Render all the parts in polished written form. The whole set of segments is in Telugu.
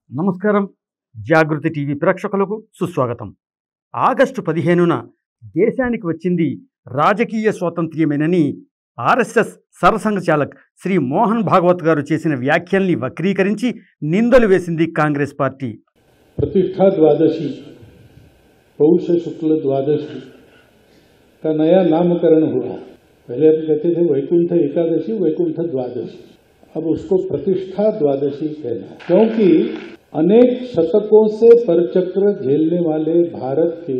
నమస్కారం. జాగృతి టీవీ ప్రేక్షకులకు సుస్వాగతం. ఆగస్టు 15న దేశానికి వచ్చింది రాజకీయ స్వాతంత్ర్యమేనని ఆర్ఎస్ఎస్ సరసంఘచాలక్ శ్రీ మోహన్ భాగవత్ గారు చేసిన వ్యాఖ్యల్ని వక్రీకరించి నిందలు వేసింది కాంగ్రెస్ పార్టీ. प्रतिष्ठा द्वादशी पौष शुक्ल द्वादशी का नया नामकरण हुआ. पहले हम कहते थे वैकुंठ एकादशी वैकुंठ द्वादशी, अब उसको प्रतिष्ठा द्वादशी कहना, क्योंकि अनेक शतकों से परचक्र झेलने वाले भारत के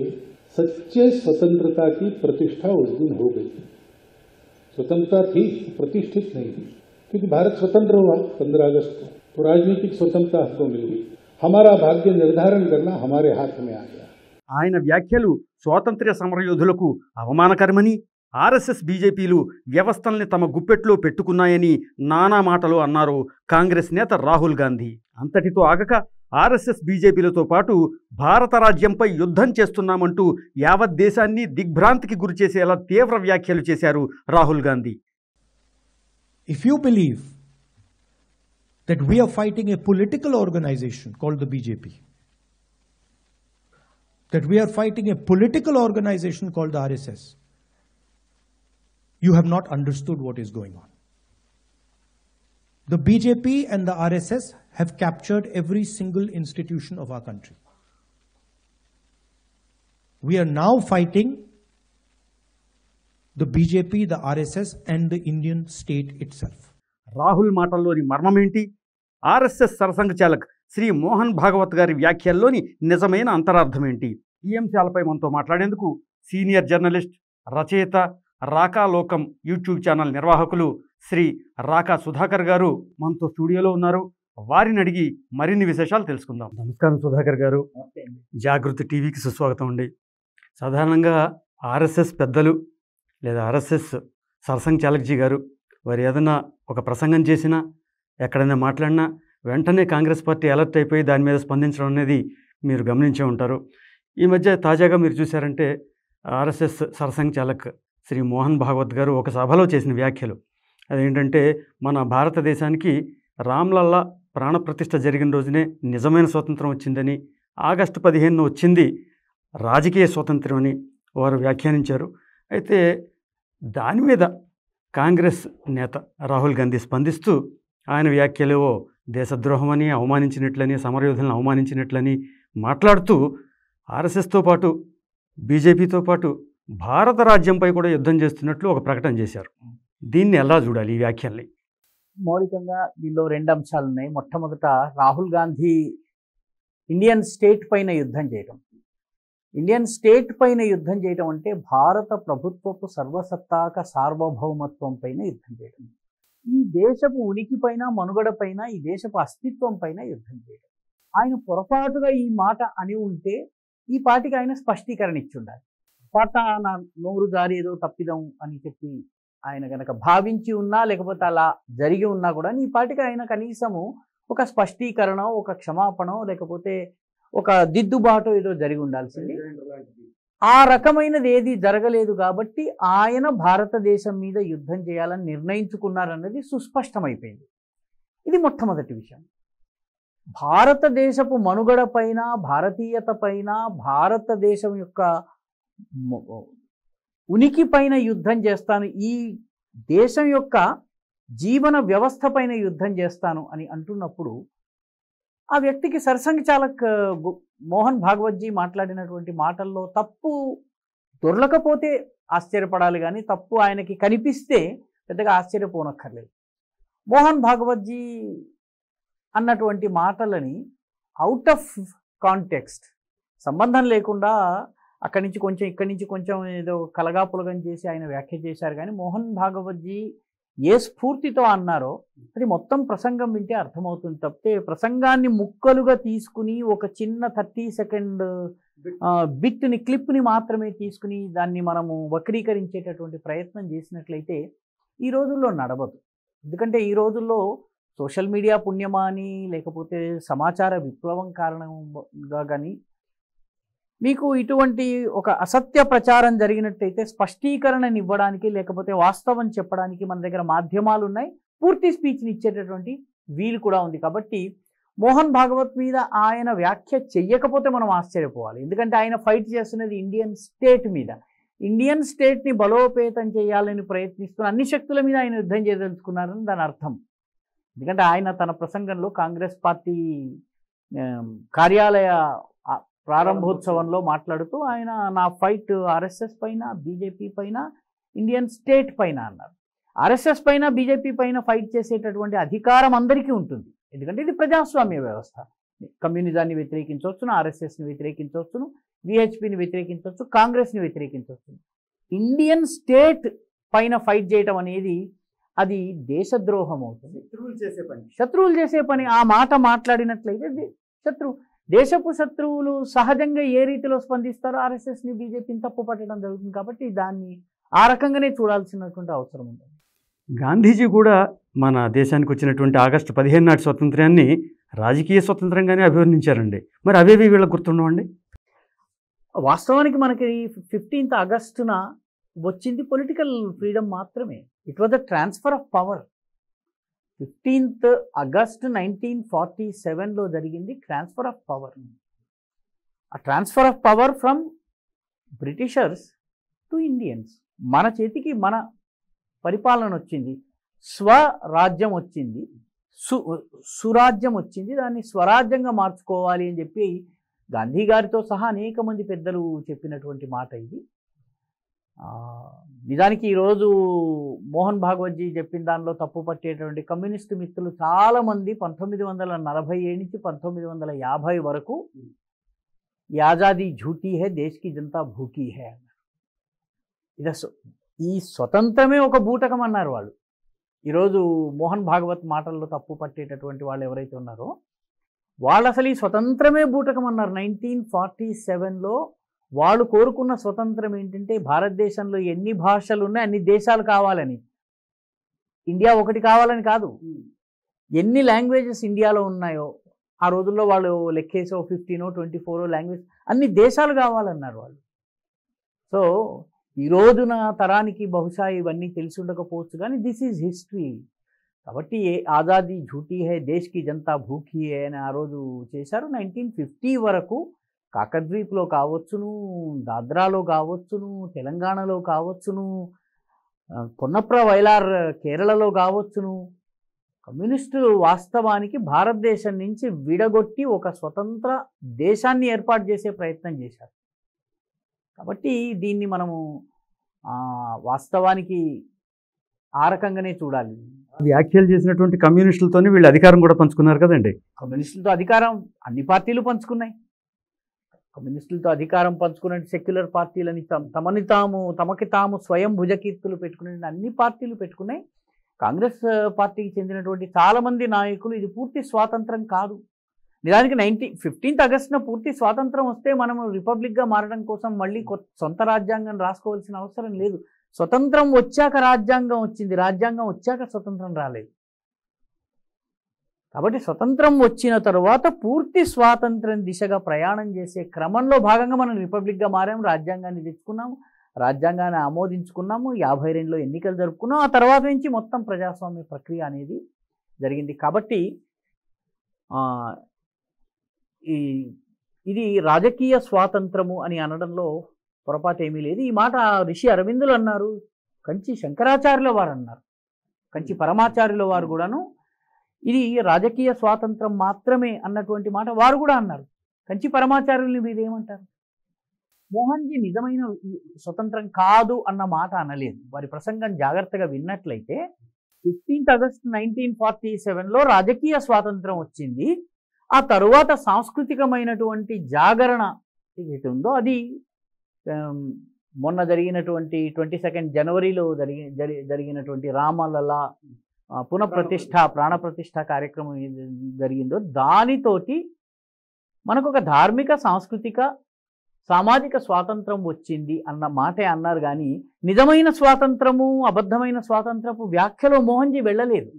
सच्चे स्वतंत्रता की प्रतिष्ठा उस दिन हो गई. स्वतंत्रता थी, प्रतिष्ठित नहीं थी, क्योंकि भारत स्वतंत्र हुआ 15 अगस्त को, तो राजनीतिक स्वतंत्रता हमको मिल गई. हमारा भाग्य निर्धारण करना हमारे हाथ में आ गया. ఆయన వ్యాఖ్యలు స్వాతంత్ర్య సమరయోధులకు అవమానకరమని, ఆర్ఎస్ఎస్ బీజేపీలు వ్యవస్థల్ని తమ గుప్పెట్లో పెట్టుకున్నాయని నానా మాటలు అన్నారు కాంగ్రెస్ నేత రాహుల్ గాంధీ. అంతటితో ఆగక ఆర్ఎస్ఎస్ బీజేపీలతో పాటు భారత రాజ్యంపై యుద్ధం చేస్తున్నామంటూ యావత్ దేశాన్ని దిగ్భ్రాంతికి గురిచేసేలా తీవ్ర వ్యాఖ్యలు చేశారు Rahul Gandhi. If you believe that we are fighting a political organization called the BJP, that we are fighting a political organization called the RSS, you have not understood what is going on. The BJP and the RSS have captured every single institution of our country. We are now fighting the BJP, the RSS and the Indian state itself. Rahul మాటల్లోని మర్మమేంటి? ఆర్ఎస్ఎస్ సరసంఘచాలక్ శ్రీ మోహన్ భాగవత్ గారి వ్యాఖ్యల్లోని నిజమైన అంతరార్థమేంటి? ఈ అంశాలపై మనతో మాట్లాడేందుకు సీనియర్ జర్నలిస్ట్, రచయిత, రాకా లోకం యూట్యూబ్ ఛానల్ నిర్వాహకులు శ్రీ రాకా సుధాకర్ గారు మనతో స్టూడియోలో ఉన్నారు. వారిని అడిగి మరిన్ని విశేషాలు తెలుసుకుందాం. నమస్కారం సుధాకర్ గారు, జాగృతి టీవీకి సుస్వాగతం అండి. సాధారణంగా ఆర్ఎస్ఎస్ పెద్దలు లేదా ఆర్ఎస్ఎస్ సరసంఘచాలక్జీ గారు వారు ఏదైనా ఒక ప్రసంగం చేసినా, ఎక్కడైనా మాట్లాడినా వెంటనే కాంగ్రెస్ పార్టీ అలర్ట్ అయిపోయి దాని మీద స్పందించడం అనేది మీరు గమనించే ఉంటారు. ఈ మధ్య తాజాగా మీరు చూశారంటే ఆర్ఎస్ఎస్ సరసంఘచాలక్ శ్రీ మోహన్ భాగవత్ గారు ఒక సభలో చేసిన వ్యాఖ్యలు అదేంటంటే, మన భారతదేశానికి రామ్లల్లా ప్రాణప్రతిష్ఠ జరిగిన రోజునే నిజమైన స్వాతంత్రం వచ్చిందని, ఆగస్టు 15న వచ్చింది రాజకీయ స్వాతంత్రం అని వారు వ్యాఖ్యానించారు. అయితే దాని మీద కాంగ్రెస్ నేత రాహుల్ గాంధీ స్పందిస్తూ ఆయన వ్యాఖ్యలు దేశద్రోహమని, అవమానించినట్లని, సమరయోధులను అవమానించినట్లని మాట్లాడుతూ ఆర్ఎస్ఎస్తో పాటు బీజేపీతో పాటు భారత రాజ్యంపై కూడా యుద్ధం చేస్తున్నట్లు ఒక ప్రకటన చేశారు. దీన్ని ఎలా చూడాలి ఈ వ్యాఖ్యల్ని? మౌలికంగా దీనిలో రెండు అంశాలు ఉన్నాయి. మొట్టమొదట రాహుల్ గాంధీ ఇండియన్ స్టేట్ పైన యుద్ధం చేయడం. ఇండియన్ స్టేట్ పైన యుద్ధం చేయడం అంటే భారత ప్రభుత్వపు సర్వసత్తాక సార్వభౌమత్వం పైన యుద్ధం చేయడం. ఈ దేశపు ఉనికి పైన, మనుగడ పైన, ఈ దేశపు అస్తిత్వం పైన యుద్ధం చేయడం. ఆయన పొరపాటుగా ఈ మాట అని ఉంటే ఈ పాటికి ఆయన స్పష్టీకరణ ఇచ్చి ఉండాలి. నా నోరు జారి ఏదో తప్పిదం అని చెప్పి ఆయన కనుక భావించి ఉన్నా, లేకపోతే అలా జరిగి ఉన్నా కూడా ఈ పాటికి ఆయన కనీసము ఒక స్పష్టీకరణ, ఒక క్షమాపణ, లేకపోతే ఒక దిద్దుబాటు ఏదో జరిగి ఉండాల్సింది. ఆ రకమైనది ఏది జరగలేదు కాబట్టి ఆయన భారతదేశం మీద యుద్ధం చేయాలని నిర్ణయించుకున్నారన్నది సుస్పష్టమైపోయింది. ఇది మొట్టమొదటి విషయం. భారతదేశపు మనుగడ పైన, భారతీయత పైన, భారతదేశం యొక్క ఉనికి పైన యుద్ధం చేస్తాను, ఈ దేశం యొక్క జీవన వ్యవస్థ పైన యుద్ధం చేస్తాను అని అంటున్నప్పుడు ఆ వ్యక్తికి సరసంఘచాలక్ మోహన్ భాగవత్జీ మాట్లాడినటువంటి మాటల్లో తప్పు దొరలకపోతే ఆశ్చర్యపడాలి, కానీ తప్పు ఆయనకి కనిపిస్తే పెద్దగా ఆశ్చర్యపోనక్కర్లేదు. మోహన్ భాగవత్జీ అన్నటువంటి మాటలని అవుట్ ఆఫ్ కాంటెక్స్ట్, సంబంధం లేకుండా అక్కడి నుంచి కొంచెం ఇక్కడి నుంచి కొంచెం ఏదో కలగాపులగం చేసి ఆయన వ్యాఖ్య చేశారు. కానీ మోహన్ భాగవత్జీ ఏ స్ఫూర్తితో అన్నారో అది మొత్తం ప్రసంగం వింటే అర్థమవుతుంది తప్పితే ప్రసంగాన్ని ముక్కలుగా తీసుకుని ఒక చిన్న 30 సెకండ్ బిట్ని, క్లిప్ని మాత్రమే తీసుకుని దాన్ని మనము వక్రీకరించేటటువంటి ప్రయత్నం చేసినట్లయితే ఈ రోజుల్లో నడవదు. ఎందుకంటే ఈ రోజుల్లో సోషల్ మీడియా పుణ్యమా అని, లేకపోతే సమాచార విప్లవం కారణంగా కానీ మీకు ఇటువంటి ఒక అసత్య ప్రచారం జరిగినట్టయితే స్పష్టీకరణని ఇవ్వడానికి, లేకపోతే వాస్తవం చెప్పడానికి మన దగ్గర మాధ్యమాలు ఉన్నాయి, పూర్తి స్పీచ్ని ఇచ్చేటటువంటి వీలు కూడా ఉంది. కాబట్టి మోహన్ భాగవత్ మీద ఆయన వ్యాఖ్య చెయ్యకపోతే మనం ఆశ్చర్యపోవాలి. ఎందుకంటే ఆయన ఫైట్ చేస్తున్నది ఇండియన్ స్టేట్ మీద. ఇండియన్ స్టేట్ని బలోపేతం చేయాలని ప్రయత్నిస్తున్న అన్ని శక్తుల మీద ఆయన యుద్ధం చేయదలుచుకున్నారని దాని అర్థం. ఎందుకంటే ఆయన తన ప్రసంగంలో కాంగ్రెస్ పార్టీ కార్యాలయ ప్రారంభోత్సవంలో మాట్లాడుతూ ఆయన నా ఫైట్ ఆర్ఎస్ఎస్ పైన, బీజేపీ పైన, ఇండియన్ స్టేట్ పైన అన్నారు. ఆర్ఎస్ఎస్ పైన, బీజేపీ పైన ఫైట్ చేసేటటువంటి అధికారం అందరికీ ఉంటుంది. ఎందుకంటే ఇది ప్రజాస్వామ్య వ్యవస్థ. కమ్యూనిజాన్ని వ్యతిరేకించవచ్చును, ఆర్ఎస్ఎస్ని వ్యతిరేకించవచ్చును, విహెచ్పిని వ్యతిరేకించవచ్చు, కాంగ్రెస్ని వ్యతిరేకించవచ్చును. ఇండియన్ స్టేట్ పైన ఫైట్ చేయటం అనేది అది దేశద్రోహం అవుతుంది, శత్రువులు చేసే పని. ఆ మాట మాట్లాడినట్లయితే దేశపు శత్రువులు సహజంగా ఏ రీతిలో స్పందిస్తారో ఆర్ఎస్ఎస్ని, బీజేపీని తప్పు పట్టడం జరుగుతుంది. కాబట్టి దాన్ని ఆ రకంగానే చూడాల్సినటువంటి అవసరం ఉంది. గాంధీజీ కూడా మన దేశానికి వచ్చినటువంటి ఆగస్టు 15 నాటి స్వతంత్రాన్ని రాజకీయ స్వతంత్రంగానే అభివర్ణించారండి. మరి అవేవి వీళ్ళకి గుర్తుండవండి? వాస్తవానికి మనకి 15th ఆగస్టున వచ్చింది పొలిటికల్ ఫ్రీడమ్ మాత్రమే. It was the transfer of power. 15th August 1947లో జరిగింది ట్రాన్స్ఫర్ ఆఫ్ పవర్. ఆ transfer of power from Britishers to Indians. మన చేతికి మన పరిపాలన వచ్చింది, స్వరాజ్యం వచ్చింది, సురాజ్యం వచ్చింది. దాన్ని స్వరాజ్యంగా మార్చుకోవాలి అని చెప్పి గాంధీ గారితో సహా అనేక మంది పెద్దలు చెప్పినటువంటి మాట ఇది. నిజానికి ఈరోజు మోహన్ భాగవత్జీ చెప్పిన దానిలో తప్పు పట్టేటువంటి కమ్యూనిస్టు మిత్రులు చాలామంది 1947 నుంచి 1950 వరకు ఈ ఆజాదీ ఝూటీ హే, దేశ్కి జనతా భూకీ హే అన్నారు. ఇది ఈ స్వతంత్రమే ఒక బూటకం అన్నారు వాళ్ళు. ఈరోజు మోహన్ భాగవత్ మాటల్లో తప్పు పట్టేటటువంటి వాళ్ళు ఎవరైతే ఉన్నారో వాళ్ళు అసలు ఈ స్వతంత్రమే బూటకం అన్నారు. 1947లో వాళ్ళు కోరుకున్న స్వతంత్రం ఏంటంటే భారతదేశంలో ఎన్ని భాషలు ఉన్నాయి అన్ని దేశాలు కావాలని, ఇండియా ఒకటి కావాలని కాదు. ఎన్ని లాంగ్వేజెస్ ఇండియాలో ఉన్నాయో ఆ రోజుల్లో వాళ్ళు లెక్కేసో 15 24 లాంగ్వేజ్ అన్ని దేశాలు కావాలన్నారు వాళ్ళు. సో ఈ రోజున తరానికి బహుశా ఇవన్నీ తెలిసి ఉండకపోవచ్చు, కానీ దిస్ ఈజ్ హిస్టరీ. కాబట్టి ఆజాదీ ఝూటీ హే, దేశ్కి జనతా భూకీ హే అని ఆ రోజు చేశారు. 1950 వరకు కాకద్వీప్లో కావచ్చును, దాద్రాలో కావచ్చును, తెలంగాణలో కావచ్చును, పొన్నప్ర వైలార్ కేరళలో కావచ్చును, కమ్యూనిస్టులు వాస్తవానికి భారతదేశం నుంచి విడగొట్టి ఒక స్వతంత్ర దేశాన్ని ఏర్పాటు చేసే ప్రయత్నం చేశారు. కాబట్టి దీన్ని మనము వాస్తవానికి ఆ రకంగానే చూడాలి. వ్యాఖ్యలు చేసినటువంటి కమ్యూనిస్టులతోనే వీళ్ళు అధికారం కూడా పంచుకున్నారు కదండి. కమ్యూనిస్టులతో అధికారం అన్ని పార్టీలు పంచుకున్నాయి. కమ్యూనిస్టులతో అధికారం పంచుకునే సెక్యులర్ పార్టీలని తమకి తాము స్వయం భుజకీర్తులు పెట్టుకునే అన్ని పార్టీలు పెట్టుకున్నాయి. కాంగ్రెస్ పార్టీకి చెందినటువంటి చాలామంది నాయకులు ఇది పూర్తి స్వాతంత్రం కాదు. నిజానికి 15th ఆగస్టున పూర్తి స్వాతంత్రం వస్తే మనము రిపబ్లిక్గా మారడం కోసం మళ్ళీ సొంత రాజ్యాంగం రాసుకోవాల్సిన అవసరం లేదు. స్వతంత్రం వచ్చాక రాజ్యాంగం వచ్చింది, రాజ్యాంగం వచ్చాక స్వతంత్రం రాలేదు. కాబట్టి స్వతంత్రం వచ్చిన తరువాత పూర్తి స్వాతంత్రం దిశగా ప్రయాణం చేసే క్రమంలో భాగంగా మనం రిపబ్లిక్గా మారాము, రాజ్యాంగాన్ని తెచ్చుకున్నాము, రాజ్యాంగాన్ని ఆమోదించుకున్నాము, 52లో ఎన్నికలు జరుపుకున్నాం. ఆ తర్వాత నుంచి మొత్తం ప్రజాస్వామ్య ప్రక్రియ అనేది జరిగింది. కాబట్టి ఇది రాజకీయ స్వాతంత్రము అని అనడంలో పొరపాటు ఏమీ లేదు. ఈ మాట ఋషి అరవిందులు అన్నారు, కంచి శంకరాచార్యుల వారు అన్నారు, కంచి పరమాచార్యుల వారు కూడాను ఇది రాజకీయ స్వాతంత్రం మాత్రమే అన్నటువంటి మాట వారు కూడా అన్నారు. కంచి పరమాచార్యుల్ని మీరు ఏమంటారు? మోహన్జీ నిజమైన స్వతంత్రం కాదు అన్న మాట అనలేదు. వారి ప్రసంగం జాగ్రత్తగా విన్నట్లయితే 15th ఆగస్ట్ 1947లో రాజకీయ స్వాతంత్రం వచ్చింది. ఆ తరువాత సాంస్కృతికమైనటువంటి జాగరణ ఏదైతే ఉందో అది మొన్న జరిగినటువంటి 22nd జనవరిలో జరిగినటువంటి రామలలా పునఃప్రతిష్ఠ ప్రాణప్రతిష్ఠ కార్యక్రమం జరిగిందో దానితోటి మనకు ఒక ధార్మిక, సాంస్కృతిక, సామాజిక స్వాతంత్రం వచ్చింది అన్న మాటే అన్నారు. కానీ నిజమైన స్వాతంత్రము, అబద్ధమైన స్వాతంత్రపు వ్యాఖ్యలో మోహన్జీ వెళ్ళలేదు,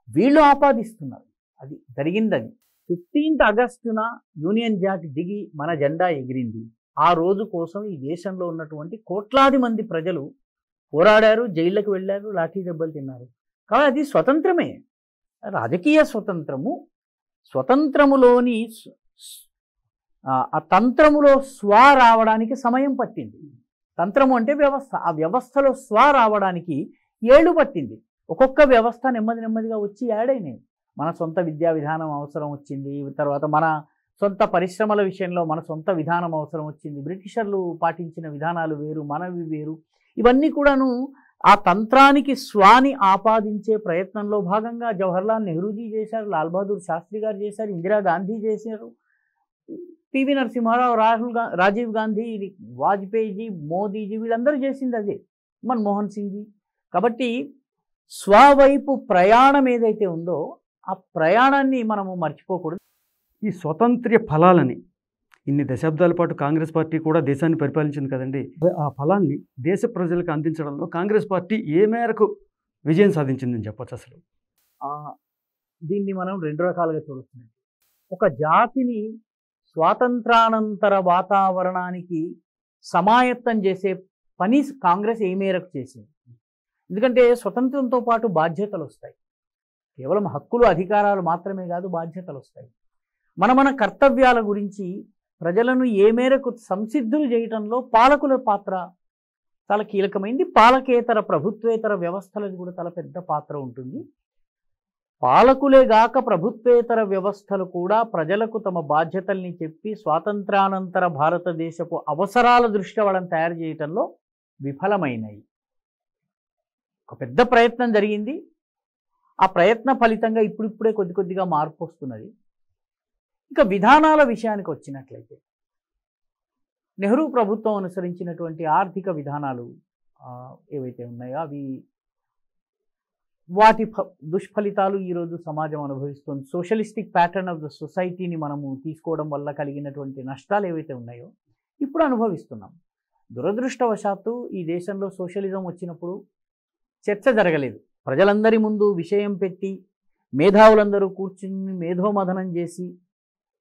వీళ్ళు ఆపాదిస్తున్నారు. అది జరిగిందని 15th ఆగస్టున యూనియన్ జాక్ దిగి మన జెండా ఎగిరింది. ఆ రోజు కోసం ఈ దేశంలో ఉన్నటువంటి కోట్లాది మంది ప్రజలు పోరాడారు, జైళ్ళకు వెళ్ళారు, లాఠీ దెబ్బలు తిన్నారు. కాబట్టి అది స్వతంత్రమే, రాజకీయ స్వతంత్రము. స్వతంత్రములోని ఆ తంత్రములో స్వ రావడానికి సమయం పట్టింది. తంత్రము అంటే వ్యవస్థ, ఆ వ్యవస్థలో స్వ రావడానికి ఏళ్ళు పట్టింది. ఒక్కొక్క వ్యవస్థ నెమ్మది నెమ్మదిగా వచ్చి యాడ్ అయినాయి. మన సొంత విద్యా విధానం అవసరం వచ్చింది, తర్వాత మన సొంత పరిశ్రమల విషయంలో మన సొంత విధానం అవసరం వచ్చింది, బ్రిటిషర్లు పాటించిన విధానాలు వేరు, మనవి వేరు. ఇవన్నీ కూడాను ఆ తంత్రానికి స్వాని ఆపాదించే ప్రయత్నంలో భాగంగా జవహర్లాల్ నెహ్రూజీ చేశారు, లాల్ బహదూర్ శాస్త్రి గారు చేశారు, ఇందిరాగాంధీ చేశారు, పివి నరసింహారావు, రాజీవ్ గాంధీ, వాజ్పేయిజీ, మోదీజీ, వీళ్ళందరూ చేసింది అదే, మన్మోహన్ సింగ్జీ. కాబట్టి స్వవైపు ప్రయాణం ఏదైతే ఉందో ఆ ప్రయాణాన్ని మనము మర్చిపోకూడదు. ఈ స్వతంత్ర ఫలాలని ఇన్ని దశాబ్దాల పాటు కాంగ్రెస్ పార్టీ కూడా దేశాన్ని పరిపాలించింది కదండి. ఆ ఫలాన్ని దేశ ప్రజలకు అందించడంలో కాంగ్రెస్ పార్టీ ఏ మేరకు విజయం సాధించిందని చెప్పొచ్చు అసలు? దీన్ని మనం రెండు రకాలుగా చూడొచ్చు. ఒక జాతిని స్వాతంత్రానంతర వాతావరణానికి సమాయత్తం చేసే పని కాంగ్రెస్ ఏ మేరకు చేసింది. ఎందుకంటే స్వతంత్రంతో పాటు బాధ్యతలు వస్తాయి. కేవలం హక్కులు అధికారాలు మాత్రమే కాదు, బాధ్యతలు వస్తాయి. మన కర్తవ్యాల గురించి ప్రజలను ఏ మేరకు సంసిద్ధులు చేయటంలో పాలకుల పాత్ర చాలా కీలకమైంది. పాలకేతర ప్రభుత్వేతర వ్యవస్థలది కూడా చాలా పెద్ద పాత్ర ఉంటుంది. పాలకులే గాక ప్రభుత్వేతర వ్యవస్థలు కూడా ప్రజలకు తమ బాధ్యతల్ని చెప్పి స్వాతంత్రానంతర భారతదేశపు అవసరాల దృష్ట్యా వాళ్ళని తయారు చేయటంలో విఫలమైనాయి. ఒక పెద్ద ప్రయత్నం జరిగింది. ఆ ప్రయత్న ఫలితంగా ఇప్పుడిప్పుడే కొద్ది కొద్దిగా మార్పు వస్తున్నది. ఇక విధానాల విషయానికి వచ్చినట్లయితే నెహ్రూ ప్రభుత్వం అనుసరించినటువంటి ఆర్థిక విధానాలు ఏవైతే ఉన్నాయో అవి వాటి దుష్ఫలితాలు ఈరోజు సమాజం అనుభవిస్తుంది. సోషలిస్టిక్ ప్యాటర్న్ ఆఫ్ ద సొసైటీని మనము తీసుకోవడం వల్ల కలిగినటువంటి నష్టాలు ఏవైతే ఉన్నాయో ఇప్పుడు అనుభవిస్తున్నాం. దురదృష్టవశాత్తు ఈ దేశంలో సోషలిజం వచ్చినప్పుడు చర్చ జరగలేదు. ప్రజలందరి ముందు విషయం పెట్టి మేధావులందరూ కూర్చుని మేధోమథనం చేసి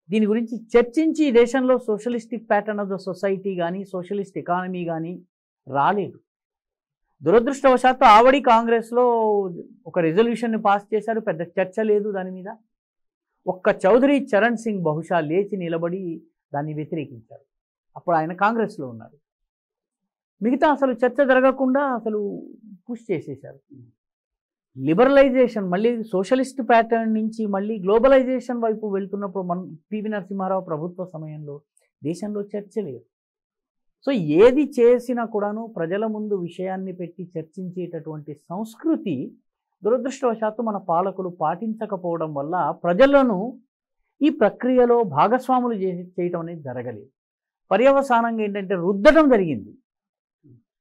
దీని గురించి చర్చించి ఈ దేశంలో socialistic pattern of the society కానీ సోషలిస్ట్ ఎకానమీ కానీ రాలేదు. దురదృష్టవశాత్తు ఆవిడ కాంగ్రెస్లో ఒక రెజల్యూషన్ని పాస్ చేశారు, పెద్ద చర్చ లేదు దాని మీద. ఒక్క చౌదరి చరణ్ సింగ్ బహుశా లేచి నిలబడి దాన్ని వ్యతిరేకించారు. అప్పుడు ఆయన కాంగ్రెస్లో ఉన్నారు. మిగతా అసలు చర్చ జరగకుండా అసలు పుష్ చేసేశారు. లిబరలైజేషన్ మళ్ళీ సోషలిస్ట్ ప్యాటర్న్ నుంచి మళ్ళీ గ్లోబలైజేషన్ వైపు వెళ్తున్నప్పుడు పివి నరసింహారావు ప్రభుత్వ సమయంలో దేశంలో చర్చ లేదు. సో ఏది చేసినా కూడాను ప్రజల ముందు విషయాన్ని పెట్టి చర్చించేటటువంటి సంస్కృతి దురదృష్టవశాత్తు మన పాలకులు పాటించకపోవడం వల్ల ప్రజలను ఈ ప్రక్రియలో భాగస్వాములు చేయటం అనేది జరగలేదు. పర్యవసానంగా ఏంటంటే రుద్దడం జరిగింది,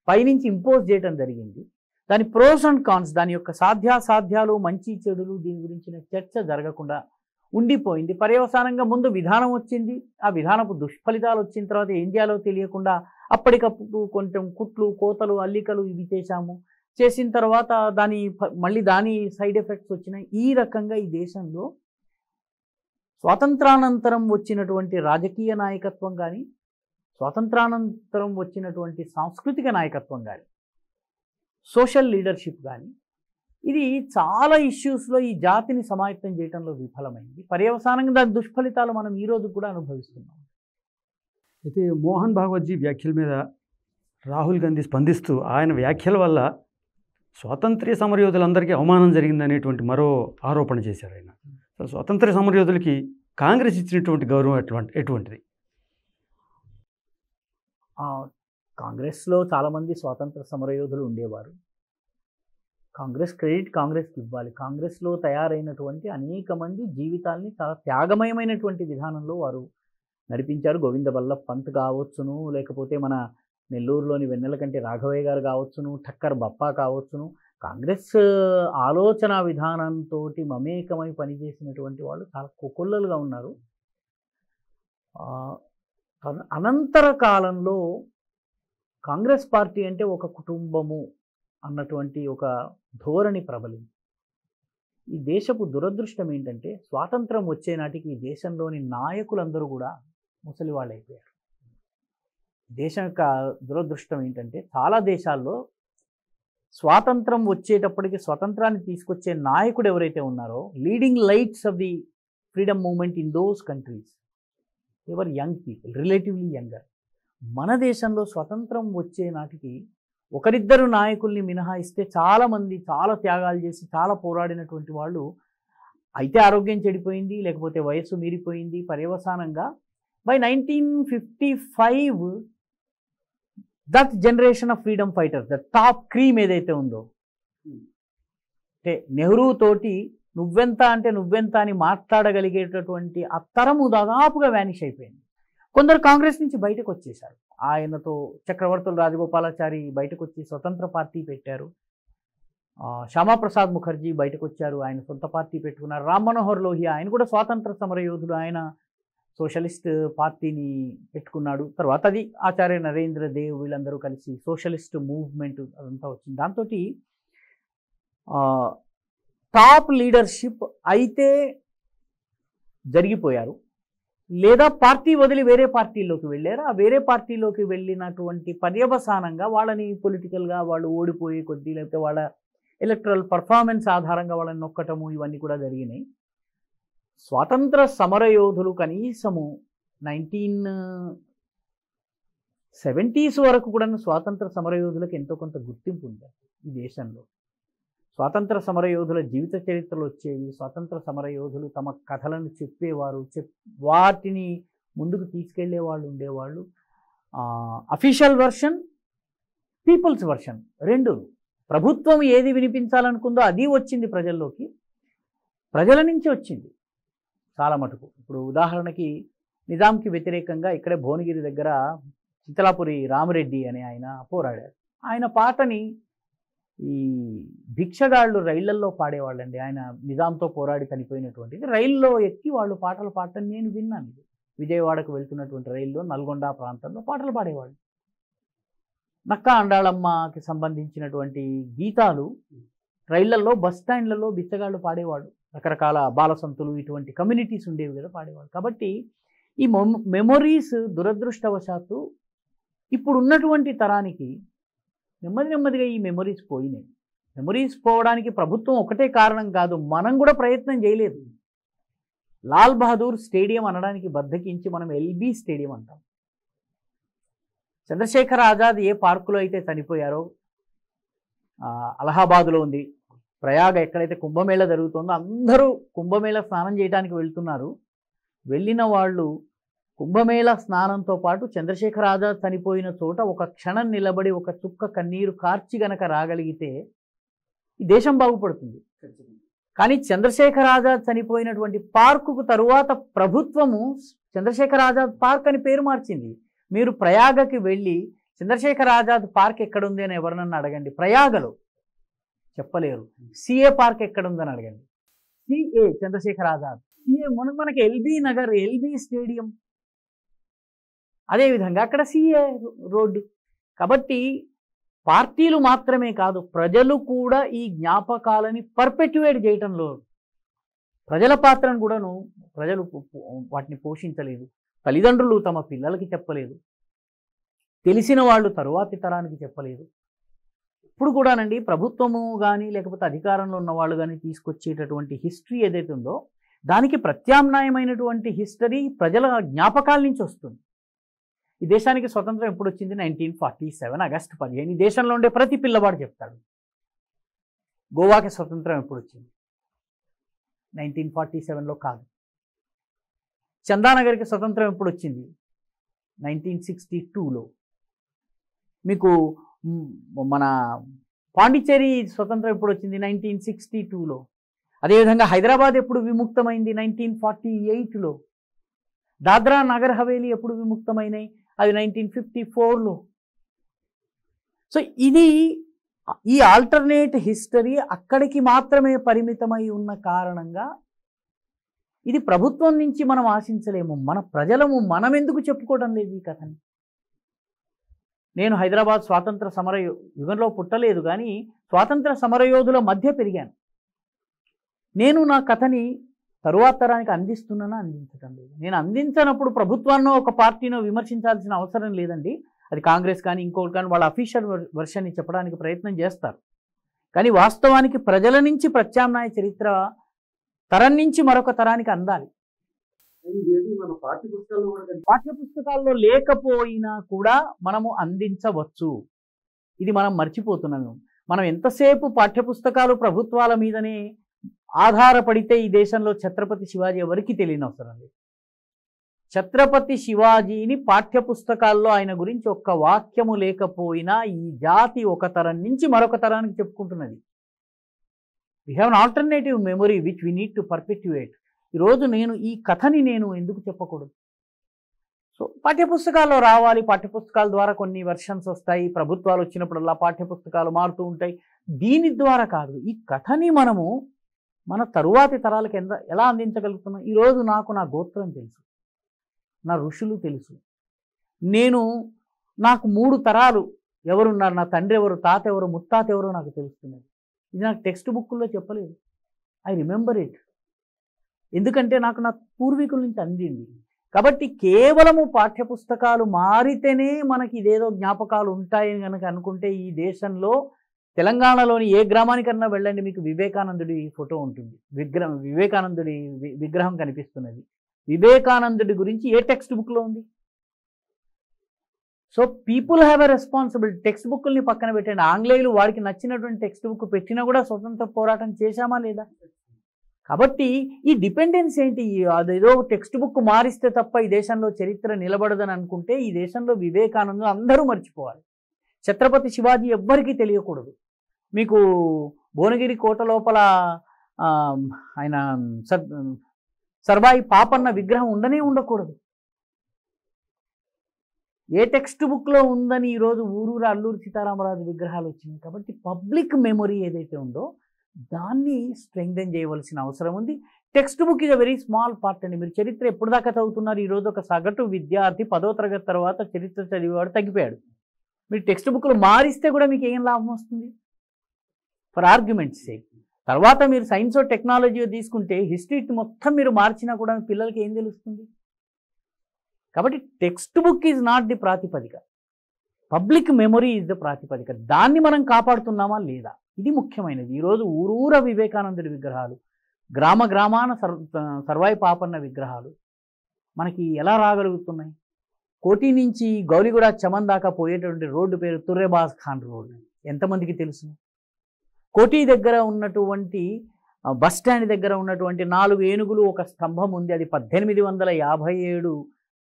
పైనుంచి ఇంపోజ్ చేయడం జరిగింది. దాని ప్రోస్ అండ్ కాన్స్, దాని యొక్క సాధ్యాసాధ్యాలు, మంచి చెడులు, దీని గురించిన చర్చ జరగకుండా ఉండిపోయింది. పర్యవసానంగా ముందు విధానం వచ్చింది, ఆ విధానపు దుష్ఫలితాలు వచ్చిన తర్వాత ఏం చేయాలో తెలియకుండా అప్పటికప్పుడు కొంచెం కుట్లు, కోతలు, అల్లికలు ఇవి చేసిన తర్వాత మళ్ళీ దాని సైడ్ ఎఫెక్ట్స్ వచ్చినాయి. ఈ రకంగా ఈ దేశంలో స్వాతంత్రానంతరం వచ్చినటువంటి రాజకీయ నాయకత్వం కానీ స్వాతంత్రానంతరం వచ్చినటువంటి సాంస్కృతిక నాయకత్వం కానీ సోషల్ లీడర్షిప్ కానీ ఇది చాలా ఇష్యూస్లో ఈ జాతిని సమాయత్తం చేయడంలో విఫలమైంది. పర్యవసానంగా దాని దుష్ఫలితాలు మనం ఈరోజు కూడా అనుభవిస్తున్నాం. అయితే మోహన్ భాగవత్జీ వ్యాఖ్యల మీద రాహుల్ గాంధీ స్పందిస్తూ ఆయన వ్యాఖ్యల వల్ల స్వాతంత్ర్య సమరయోధులందరికీ అవమానం జరిగిందనేటువంటి మరో ఆరోపణ చేశారు ఆయన. అసలు స్వాతంత్ర్య సమరయోధులకి కాంగ్రెస్ ఇచ్చినటువంటి గౌరవం ఎటువంటిది? కాంగ్రెస్లో చాలామంది స్వాతంత్ర సమరయోధులు ఉండేవారు. కాంగ్రెస్ క్రెడిట్ కాంగ్రెస్కి ఇవ్వాలి. కాంగ్రెస్లో తయారైనటువంటి అనేక మంది జీవితాల్ని చాలా త్యాగమయమైనటువంటి విధానంలో వారు నడిపించారు. గోవింద వల్లభ్ పంత్ కావచ్చును, లేకపోతే మన నెల్లూరులోని వెన్నెలకంటి రాఘవయ్య గారు కావచ్చును, ఠక్కర్ బప్పా కావచ్చును. కాంగ్రెస్ ఆలోచన విధానంతో మమేకమై పనిచేసినటువంటి వాళ్ళు చాలా కొకొల్లలుగా ఉన్నారు. అనంతర కాలంలో కాంగ్రెస్ పార్టీ అంటే ఒక కుటుంబము అన్నటువంటి ఒక ధోరణి ప్రబలింది. ఈ దేశపు దురదృష్టం ఏంటంటే స్వాతంత్రం వచ్చే నాటికి ఈ దేశంలోని నాయకులందరూ కూడా ముసలి వాళ్ళు అయిపోయారు. దేశం యొక్క దురదృష్టం ఏంటంటే చాలా దేశాల్లో స్వాతంత్రం వచ్చేటప్పటికి స్వతంత్రాన్ని తీసుకొచ్చే నాయకుడు ఎవరైతే ఉన్నారో, leading lights off the freedom movement in those countries, they were young people, relatively younger. మన దేశంలో స్వతంత్రం వచ్చే నాటికి ఒకరిద్దరు నాయకుల్ని మినహాయిస్తే చాలామంది చాలా త్యాగాలు చేసి చాలా పోరాడినటువంటి వాళ్ళు అయితే ఆరోగ్యం చెడిపోయింది, లేకపోతే వయస్సు మీరిపోయింది. పర్యవసానంగా by 1955 that generation of freedom fighters, the top cream ఏదైతే ఉందో, అంటే నెహ్రూ తోటి నువ్వెంత అంటే నువ్వెంత అని మాట్లాడగలిగేటటువంటి ఆ తరము దాదాపుగా వ్యానిష్ అయిపోయింది. కొందరు కాంగ్రెస్ నుంచి బయటకు వచ్చేశారు. ఆయనతో చక్రవర్తులు రాజగోపాలాచారి బయటకు వచ్చి స్వతంత్ర పార్టీ పెట్టారు. శ్యామాప్రసాద్ ముఖర్జీ బయటకు వచ్చారు, ఆయన సొంత పార్టీ పెట్టుకున్నారు. రామ్ మనోహర్ లోహియా ఆయన కూడా స్వాతంత్ర సమర యోధుడు, ఆయన సోషలిస్ట్ పార్టీని పెట్టుకున్నాడు. తర్వాత అది ఆచార్య నరేంద్ర దేవ్ వీళ్ళందరూ కలిసి సోషలిస్ట్ మూవ్మెంట్ అదంతా వచ్చింది. దాంతో టాప్ లీడర్షిప్ అయితే జరిగిపోయారు, లేదా పార్టీ వదిలి వేరే పార్టీలోకి వెళ్ళారు. ఆ వేరే పార్టీలోకి వెళ్ళినటువంటి పర్యవసానంగా వాళ్ళని పొలిటికల్గా వాళ్ళు ఓడిపోయే కొద్దీ, లేకపోతే వాళ్ళ ఎలక్ట్రల్ పర్ఫార్మెన్స్ ఆధారంగా వాళ్ళని నొక్కటము, ఇవన్నీ కూడా జరిగినాయి. స్వాతంత్ర సమరయోధులు కనీసము 1970s వరకు కూడా స్వాతంత్ర సమరయోధులకు ఎంతో కొంత గుర్తింపు ఉంది ఈ దేశంలో. స్వాతంత్ర సమరయోధుల జీవిత చరిత్రలు వచ్చేవి, స్వాతంత్ర సమరయోధులు తమ కథలను చెప్పేవారు, వాటిని ముందుకు తీసుకెళ్లే వాళ్ళు ఉండేవాళ్ళు. అఫీషియల్ వర్షన్, పీపుల్స్ వర్షన్, రెండు. ప్రభుత్వం ఏది వినిపించాలనుకుందో అది వచ్చింది ప్రజల్లోకి, ప్రజల నుంచి వచ్చింది చాలా మటుకు. ఇప్పుడు ఉదాహరణకి నిజాంకి వ్యతిరేకంగా ఇక్కడే భువనగిరి దగ్గర చిత్తలాపురి రామరెడ్డి అనే ఆయన పోరాడారు. ఆయన పాటని ఈ భిక్షగాళ్ళు రైళ్లల్లో పాడేవాళ్ళండి. ఆయన నిజాంతో పోరాడి చనిపోయినటువంటిది రైల్లో ఎక్కి వాళ్ళు పాటలు పాడటం నేను విన్నాను. విజయవాడకు వెళ్తున్నటువంటి రైల్లో నల్గొండ ప్రాంతంలో పాటలు పాడేవాళ్ళు. నక్కా అండాళమ్మకి సంబంధించినటువంటి గీతాలు రైళ్లలో, బస్ స్టాండ్లలో బిచ్చగాళ్ళు పాడేవాళ్ళు. రకరకాల బాలసంతులు ఇటువంటి కమ్యూనిటీస్ ఉండేవి కదా, పాడేవాళ్ళు. కాబట్టి ఈ మెమొరీస్ దురదృష్టవశాత్తు ఇప్పుడు ఉన్నటువంటి తరానికి నెమ్మదిగా ఈ మెమొరీస్ పోయినాయి. మెమొరీస్ పోవడానికి ప్రభుత్వం ఒకటే కారణం కాదు, మనం కూడా ప్రయత్నం చేయలేదు. లాల్ బహదూర్ స్టేడియం అనడానికి బద్దకించి మనం ఎల్బీ స్టేడియం అంటాం. చంద్రశేఖర్ ఆజాద్ ఏ పార్కులో అయితే చనిపోయారో, అలహాబాద్లో ఉంది. ప్రయాగ ఎక్కడైతే కుంభమేళ జరుగుతుందో అందరూ కుంభమేళ స్నానం చేయడానికి వెళ్తున్నారు. వెళ్ళిన వాళ్ళు కుంభమేళ స్నానంతో పాటు చంద్రశేఖర్ ఆజాద్ చనిపోయిన చోట ఒక క్షణం నిలబడి ఒక చుక్క కన్నీరు కార్చి గనక రాగలిగితే ఈ దేశం బాగుపడుతుంది. కానీ చంద్రశేఖర్ ఆజాద్ చనిపోయినటువంటి పార్కుకు తరువాత ప్రభుత్వము చంద్రశేఖర్ ఆజాద్ పార్క్ అని పేరు మార్చింది. మీరు ప్రయాగకి వెళ్ళి చంద్రశేఖర్ ఆజాద్ పార్క్ ఎక్కడుంది అని ఎవరినన్నా అడగండి, ప్రయాగలో చెప్పలేరు. సిఏ పార్క్ ఎక్కడుందని అడగండి, సిఏ చంద్రశేఖర్ ఆజాద్, సిఏ మనకి ఎల్బీ నగర్, ఎల్బీ స్టేడియం, అదేవిధంగా అక్కడ సిఏ రోడ్డు. కాబట్టి పార్టీలు మాత్రమే కాదు, ప్రజలు కూడా ఈ జ్ఞాపకాలని పర్పెట్యుయేట్ చేయటంలో ప్రజల పాత్రను కూడాను ప్రజలు వాటిని పోషించలేదు. తల్లిదండ్రులు తమ పిల్లలకి చెప్పలేదు, తెలిసిన వాళ్ళు తరువాతి తరానికి చెప్పలేదు. ఇప్పుడు కూడానండి ప్రభుత్వము కానీ లేకపోతే అధికారంలో ఉన్న వాళ్ళు కానీ తీసుకొచ్చేటటువంటి హిస్టరీ ఏదైతే ఉందో దానికి ప్రత్యామ్నాయమైనటువంటి హిస్టరీ ప్రజల జ్ఞాపకాల నుంచి వస్తుంది. ఈ దేశానికి స్వతంత్రం ఎప్పుడు వచ్చింది? 1947 ఆగస్టు 15. ఈ దేశంలో ఉండే ప్రతి పిల్లవాడు చెప్తాడు. గోవాకి స్వతంత్రం ఎప్పుడు వచ్చింది? 1947లో కాదు. చందానగర్కి స్వతంత్రం ఎప్పుడు వచ్చింది? 1962లో. మీకు మన పాండిచ్చేరి స్వతంత్రం ఎప్పుడు వచ్చింది? 1962లో. అదేవిధంగా హైదరాబాద్ ఎప్పుడు విముక్తమైంది? 1948లో. దాద్రా నగర్ హవేలీ ఎప్పుడు విముక్తమైనాయి? అది 1954లో. సో ఇది ఈ ఆల్టర్నేట్ హిస్టరీ అక్కడికి మాత్రమే పరిమితమై ఉన్న కారణంగా ఇది ప్రభుత్వం నుంచి మనం ఆశించలేము. మన ప్రజలము మనం ఎందుకు చెప్పుకోవడం లేదు ఈ కథని? నేను హైదరాబాద్ స్వాతంత్ర సమర యుగంలో పుట్టలేదు, కానీ స్వాతంత్ర సమరయోధుల మధ్య పెరిగాను. నేను నా కథని తరువాత తరానికి అందిస్తున్నానా, అందించటం లేదు. నేను అందించినప్పుడు ప్రభుత్వాన్నో ఒక పార్టీనో విమర్శించాల్సిన అవసరం లేదండి. అది కాంగ్రెస్ కానీ ఇంకొకటి కానీ వాళ్ళ అఫీషియల్ వర్షన్ని చెప్పడానికి ప్రయత్నం చేస్తారు. కానీ వాస్తవానికి ప్రజల నుంచి ప్రత్యామ్నాయ చరిత్ర తరం నుంచి మరొక తరానికి అందాలి. మన పాఠ్యపుస్తకాల్లో కూడా పాఠ్యపుస్తకాల్లో లేకపోయినా కూడా మనము అందించవచ్చు. ఇది మనం మర్చిపోతున్నాము. మనం ఎంతసేపు పాఠ్యపుస్తకాలు ప్రభుత్వాల మీదనే ఆధారపడితే ఈ దేశంలో ఛత్రపతి శివాజీ ఎవరికి తెలియని అవసరం లేదు. ఛత్రపతి శివాజీని పాఠ్యపుస్తకాల్లో ఆయన గురించి ఒక్క వాక్యము లేకపోయినా ఈ జాతి ఒక తరం నుంచి మరొక తరానికి చెప్పుకుంటున్నది. We have an alternative memory which we need to perpetuate. ఈరోజు నేను ఈ కథని నేను ఎందుకు చెప్పకూడదు? సో పాఠ్యపుస్తకాల్లో రావాలి. పాఠ్యపుస్తకాల ద్వారా కొన్ని వెర్షన్స్ వస్తాయి. ప్రభుత్వాలు వచ్చినప్పుడల్లా పాఠ్యపుస్తకాలు మారుతూ ఉంటాయి. దీని ద్వారా కాదు, ఈ కథని మనము మన తరువాతి తరాలకు ఎలా అందించగలుగుతున్నాం? ఈరోజు నాకు నా గోత్రం తెలుసు, నా ఋషులు తెలుసు. నాకు 3 తరాలు ఎవరున్నారు, నా తండ్రి ఎవరు, తాత ఎవరు, ముత్తాత ఎవరో నాకు తెలుస్తున్నది. ఇది నాకు టెక్స్ట్ బుక్కుల్లో చెప్పలేదు. I remember it. ఎందుకంటే నాకు నా పూర్వీకుల నుంచి అందింది. కాబట్టి కేవలము పాఠ్యపుస్తకాలు మారితేనే మనకి ఇదేదో జ్ఞాపకాలు ఉంటాయని కనుక అనుకుంటే ఈ దేశంలో తెలంగాణలోని ఏ గ్రామానికన్నా వెళ్ళండి, మీకు వివేకానందుడి ఫోటో ఉంటుంది, వివేకానందుడి విగ్రహం కనిపిస్తున్నది. వివేకానందుడి గురించి ఏ టెక్స్ట్ బుక్లో ఉంది? So people have a responsibility. Text బుక్ని పక్కన పెట్టండి, ఆంగ్లేయులు వాడికి నచ్చినటువంటి టెక్స్ట్ బుక్ పెట్టినా కూడా స్వతంత్ర పోరాటం చేశామా లేదా? కాబట్టి ఈ డిపెండెన్స్ ఏంటి? అదేదో టెక్స్ట్ బుక్ మారిస్తే తప్ప ఈ దేశంలో చరిత్ర నిలబడదని అనుకుంటే ఈ దేశంలో వివేకానంద అందరూ మర్చిపోవాలి. ఛత్రపతి శివాజీ ఎవ్వరికీ తెలియకూడదు. మీకు భువనగిరి కోట లోపల ఆయన సర్వాయి పాపన్న విగ్రహం ఉండకూడదు. ఏ టెక్స్ట్ బుక్లో ఉందని ఈరోజు ఊరూరు అల్లూరు సీతారామరాజు విగ్రహాలు వచ్చినాయి. కాబట్టి పబ్లిక్ మెమొరీ ఏదైతే ఉందో దాన్ని స్ట్రెంగ్థెన్ చేయవలసిన అవసరం ఉంది. Text book is a very small part అండి. మీరు చరిత్ర ఎప్పుడు దాకా చదువుతున్నారు? ఈరోజు ఒక సగటు విద్యార్థి 10వ తరగతి తర్వాత చరిత్ర చదివేవాడు తగ్గిపోయాడు. మీరు టెక్స్ట్ బుక్లు మారిస్తే కూడా మీకు ఏం లాభం వస్తుంది? For arguments sake. తర్వాత మీరు సైన్స్ టెక్నాలజీ తీసుకుంటే హిస్టరీ మొత్తం మీరు మార్చినా కూడా పిల్లలకి ఏం తెలుస్తుంది? కాబట్టి text book is not the ప్రాతిపదిక, పబ్లిక్ మెమొరీ ఈజ్ ద ప్రాతిపదిక. దాన్ని మనం కాపాడుతున్నామా లేదా? ఇది ముఖ్యమైనది. ఈరోజు ఊరూర వివేకానందుడి విగ్రహాలు, గ్రామాన సర్వాయి పాపన్న విగ్రహాలు మనకి ఎలా రాగలుగుతున్నాయి? కోటి నుంచి గౌలిగూడ చమన్ దాకా పోయేటువంటి రోడ్డు పేరు తుర్రెబాజ్ ఖాన్ రోడ్. ఎంతమందికి తెలుసు? కోటి దగ్గర ఉన్నటువంటి బస్ స్టాండ్ దగ్గర ఉన్నటువంటి 4 ఏనుగులు, ఒక స్తంభం ఉంది. అది 1857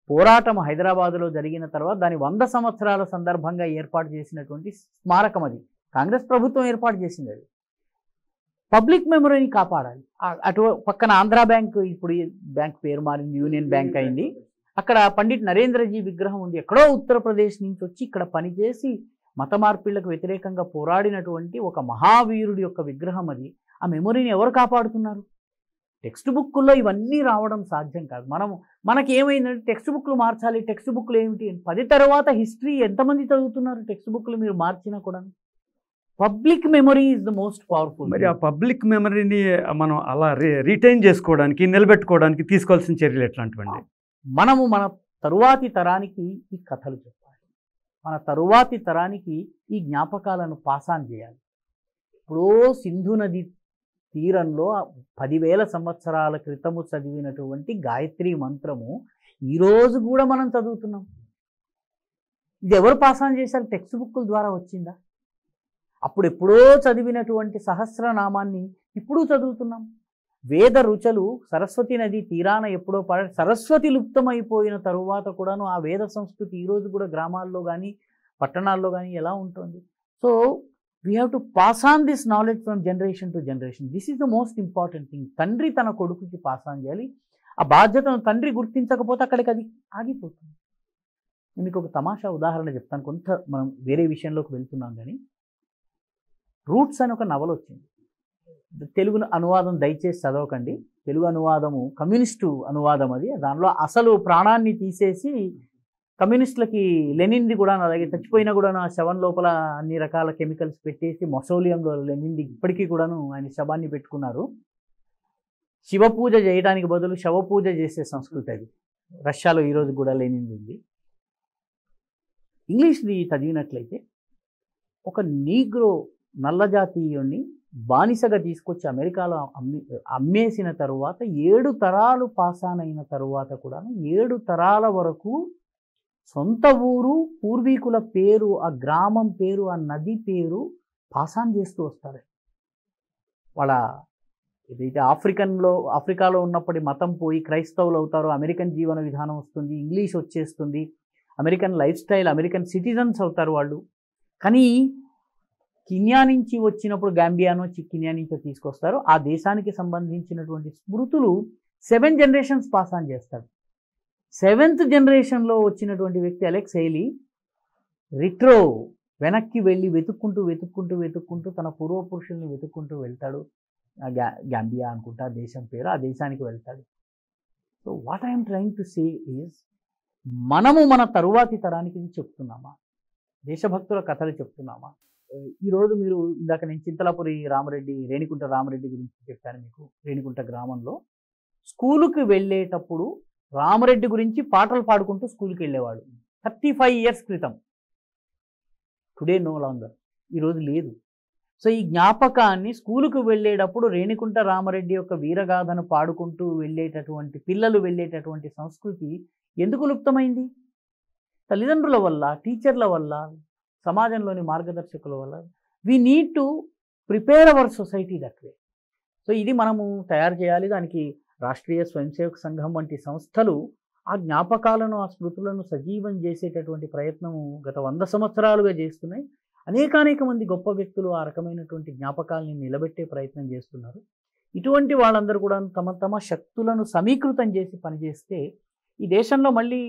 పోరాటం హైదరాబాదులో జరిగిన తర్వాత దాని 100 సంవత్సరాల సందర్భంగా ఏర్పాటు చేసినటువంటి స్మారకం. అది కాంగ్రెస్ ప్రభుత్వం ఏర్పాటు చేసింది. అది పబ్లిక్ మెమొరీని కాపాడాలి. అటు పక్కన ఆంధ్రా బ్యాంక్, ఇప్పుడు బ్యాంక్ పేరు మారింది, యూనియన్ బ్యాంక్ అయింది. అక్కడ పండిట్ నరేంద్రజీ విగ్రహం ఉంది. ఎక్కడో ఉత్తరప్రదేశ్ నుంచి వచ్చి ఇక్కడ పనిచేసి మత మార్పిళ్లకు వ్యతిరేకంగా పోరాడినటువంటి ఒక మహావీరుడి యొక్క విగ్రహం అది. ఆ మెమొరీని ఎవరు కాపాడుతున్నారు? టెక్స్ట్ బుక్కుల్లో ఇవన్నీ రావడం సాధ్యం కాదు. మనకి ఏమైందంటే టెక్స్ట్ బుక్లు మార్చాలి. టెక్స్ట్ బుక్లు ఏమిటి? 10 తర్వాత హిస్టరీ ఎంతమంది చదువుతున్నారు? టెక్స్ట్ బుక్లు మీరు మార్చినా కూడా public memory is the most powerful. మరి ఆ పబ్లిక్ మెమరీని మనం అలా రిటైన్ చేసుకోవడానికి, నిలబెట్టుకోవడానికి తీసుకోవాల్సిన చర్యలు ఎట్లాంటివండి? మనము మన తరువాతి తరానికి ఈ కథలు చెప్పాలి. మన తరువాతి తరానికి ఈ జ్ఞాపకాలను పాసాన్ చేయాలి. ఇప్పుడు సింధు నది తీరంలో 10,000 సంవత్సరాల క్రితము చదివినటువంటి గాయత్రి మంత్రము ఈరోజు కూడా మనం చదువుతున్నాం. ఇది ఎవరు పాసాన్ చేశారు? టెక్స్ట్ బుక్కుల ద్వారా వచ్చిందా? అప్పుడు ఎప్పుడో చదివినటువంటి సహస్రనామాన్ని ఇప్పుడు చదువుతున్నాం. వేద రుచలు సరస్వతి నది తీరాన ఎప్పుడో సరస్వతి లుప్తమైపోయిన తరువాత కూడాను ఆ వేద సంస్కృతి ఈరోజు కూడా గ్రామాల్లో కానీ పట్టణాల్లో కానీ ఎలా ఉంటుంది? So we have to pass on this knowledge from generation to generation. This is the most important thing. తండ్రి తన కొడుకుకి పాస్ ఆన్ చేయాలి. ఆ బాధ్యతను తండ్రి గుర్తించకపోతే అక్కడికి అది ఆగిపోతుంది. నేను మీకు ఒక తమాషా ఉదాహరణ చెప్తాను. కొంత మనం వేరే విషయంలోకి వెళ్తున్నాం కానీ రూట్స్ అని ఒక నవల వచ్చింది. తెలుగు అనువాదం దయచేసి చదవకండి. తెలుగు అనువాదము కమ్యూనిస్టు అనువాదం. అది దానిలో అసలు ప్రాణాన్ని తీసేసి కమ్యూనిస్టులకి లెనిన్ది కూడా అలాగే చచ్చిపోయినా కూడా ఆ శవం లోపల అన్ని రకాల కెమికల్స్ పెట్టేసి మొసోలియంలో లెనిన్ది ఇప్పటికీ కూడాను ఆయన శవాన్ని పెట్టుకున్నారు. శివ పూజ చేయడానికి బదులు శవ పూజ చేసే సంస్కృతి అది. రష్యాలో ఈరోజు కూడా లెనిన్ ఉంది. ఇంగ్లీష్ది చదివినట్లయితే ఒక నీగ్రో నల్ల జాతీయుడిని బానిసగా తీసుకొచ్చి అమెరికాలో అమ్మేసిన తరువాత 7 తరాలు పాసాన్ అయిన తరువాత కూడా 7 తరాల వరకు సొంత ఊరు, పూర్వీకుల పేరు, ఆ గ్రామం పేరు, ఆ నది పేరు పాసాన్ చేస్తూ వస్తారు. వాళ్ళ ఏదైతే ఆఫ్రికాలో ఉన్నప్పటి మతం పోయి క్రైస్తవులు అవుతారో, అమెరికన్ జీవన విధానం వస్తుంది, ఇంగ్లీష్ వచ్చేస్తుంది, American life style, American citizens అవుతారు వాళ్ళు. కానీ కిన్యా నుంచి వచ్చినప్పుడు గాంబియానో కిన్యా నుంచో తీసుకొస్తారు. ఆ దేశానికి సంబంధించినటువంటి స్మృతులు 7 జనరేషన్స్ పాస్ ఆన్ చేస్తాడు. 7th జనరేషన్లో వచ్చినటువంటి వ్యక్తి అలెక్స్ హెయిలీ రిట్రో వెనక్కి వెళ్ళి వెతుక్కుంటూ తన పూర్వపురుషుల్ని వెతుక్కుంటూ వెళ్తాడు. గాంబియా అనుకుంటా దేశం పేరు, ఆ దేశానికి వెళ్తాడు. So what I'm trying to say is, మనము మన తరువాతి తరానికి చెప్తున్నామా, దేశభక్తుల కథలు చెప్తున్నామా? ఈరోజు మీరు ఇందాక నేను చింతలపురి రామరెడ్డి, రేణిగుంట రామరెడ్డి గురించి చెప్పాను మీకు. రేణిగుంట గ్రామంలో స్కూలుకి వెళ్ళేటప్పుడు రామరెడ్డి గురించి పాటలు పాడుకుంటూ స్కూల్కి వెళ్ళేవాడు 35 years క్రితం. టుడే నో లాంగర్, ఈరోజు లేదు. సో ఈ జ్ఞాపకాన్ని స్కూలుకు వెళ్ళేటప్పుడు రేణిగుంట రామరెడ్డి యొక్క వీరగాథను పాడుకుంటూ వెళ్ళేటటువంటి పిల్లలు వెళ్ళేటటువంటి సంస్కృతి ఎందుకు లుప్తమైంది? తల్లిదండ్రుల వల్ల, టీచర్ల వల్ల, సమాజంలోని మార్గదర్శకుల వల్ల. We need to prepare our society that way. So ఇది మనము తయారు చేయాలి. దానికి రాష్ట్రీయ స్వయం సేవక సంఘం వంటి సంస్థలు ఆ జ్ఞాపకాలను, ఆ స్మృతులను సజీవం చేసేటటువంటి ప్రయత్నము గత 100 సంవత్సరాలుగా చేస్తున్నాయి. అనేక మంది గొప్ప వ్యక్తులు ఆ రకమైనటువంటి జ్ఞాపకాలని నిలబెట్టే ప్రయత్నం చేస్తున్నారు. ఇటువంటి వాళ్ళందరూ కూడా తమ శక్తులను సమీకృతం చేసి పనిచేస్తే ఈ దేశంలో మళ్ళీ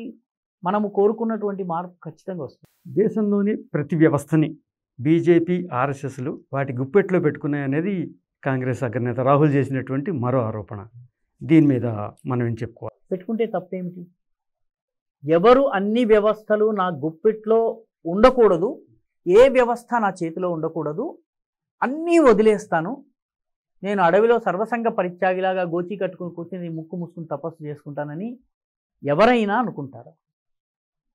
మనము కోరుకున్నటువంటి మార్పు ఖచ్చితంగా వస్తుంది. దేశంలోని ప్రతి వ్యవస్థని బీజేపీ, ఆర్ఎస్ఎస్లు వాటి గుప్పెట్లో పెట్టుకున్నాయి అనేది కాంగ్రెస్ అగ్రనేత రాహుల్ చేసినటువంటి మరో ఆరోపణ. దీని మీద మనం ఏం చెప్పుకోవాలి? పెట్టుకుంటే తప్పేమిటి? ఎవరు అన్ని వ్యవస్థలు నా గుప్పెట్లో ఉండకూడదు, ఏ వ్యవస్థ నా చేతిలో ఉండకూడదు, అన్నీ వదిలేస్తాను, నేను అడవిలో సర్వసంగ పరిత్యాగిలాగా గోచి కట్టుకుని కూర్చుని ముక్కు మూసుకుని తపస్సు చేసుకుంటానని ఎవరైనా అనుకుంటారు.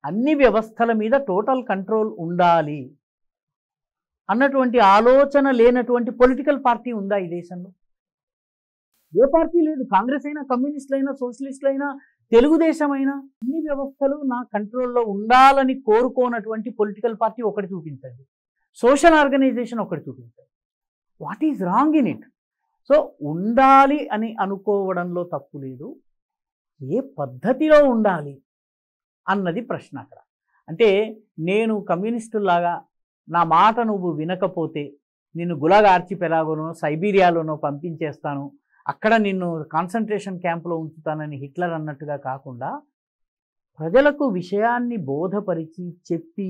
అన్ని వ్యవస్థల మీద టోటల్ కంట్రోల్ ఉండాలి అన్నటువంటి ఆలోచన లేనటువంటి పొలిటికల్ పార్టీ ఉందా ఈ దేశంలో? ఏ పార్టీ లేదు. కాంగ్రెస్ అయినా, కమ్యూనిస్టులు అయినా, సోషలిస్టులు అయినా, తెలుగుదేశం అయినా, అన్ని వ్యవస్థలు నా కంట్రోల్లో ఉండాలని కోరుకోనటువంటి పొలిటికల్ పార్టీ ఒకటి చూపించండి, సోషల్ ఆర్గనైజేషన్ ఒకటి చూపించండి. What is wrong in it? So ఉండాలి అని అనుకోవడంలో తప్పు లేదు, ఏ పద్ధతిలో ఉండాలి అన్నది ప్రశ్న అక్కడ. అంటే నేను కమ్యూనిస్టులాగా నా మాట నువ్వు వినకపోతే నిన్ను గులాగ్ ఆర్చిపెలాగోనో సైబీరియాలోనో పంపించేస్తాను, అక్కడ నిన్ను కాన్సన్ట్రేషన్ క్యాంపులో ఉంచుతానని హిట్లర్ అన్నట్టుగా కాకుండా ప్రజలకు విషయాన్ని బోధపరిచి చెప్పి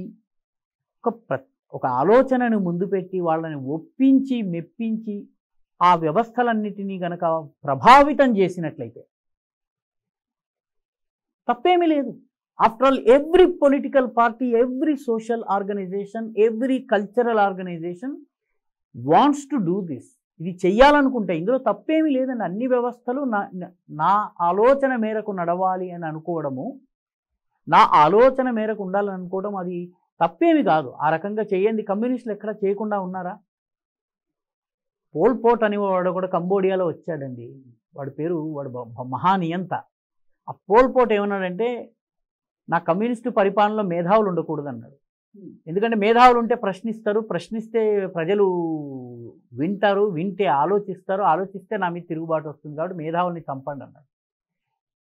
ఒక ఆలోచనను ముందు పెట్టి వాళ్ళని ఒప్పించి మెప్పించి ఆ వ్యవస్థలన్నిటినీ గనక ప్రభావితం చేసినట్లయితే తప్పేమీ లేదు. After all every political party, every social organisation, every cultural organisation wants to do this. ఇది చెయ్యాలనుకుంటే ఇందులో తప్పేమీ లేదండి. అన్ని వ్యవస్థలు నా ఆలోచన మేరకు నడవాలి అని అనుకోవడము, నా ఆలోచన మేరకు ఉండాలని అనుకోవడం అది తప్పేమి కాదు. ఆ రకంగా చేయండి. కమ్యూనిస్టులు ఎక్కడ చేయకుండా ఉన్నారా? పోల్ పోట్ అని వాడు కూడా కంబోడియాలో వచ్చాడండి. వాడు మహానియంత. ఆ పోల్ పోట్ ఏమన్నాడంటే, నా కమ్యూనిస్టు పరిపాలనలో మేధావులు ఉండకూడదు అన్నాడు. ఎందుకంటే మేధావులు ఉంటే ప్రశ్నిస్తారు, ప్రశ్నిస్తే ప్రజలు వింటారు, వింటే ఆలోచిస్తారు, ఆలోచిస్తే నా మీద తిరుగుబాటు వస్తుంది, కాబట్టి మేధావుల్ని చంపండి అన్నాడు.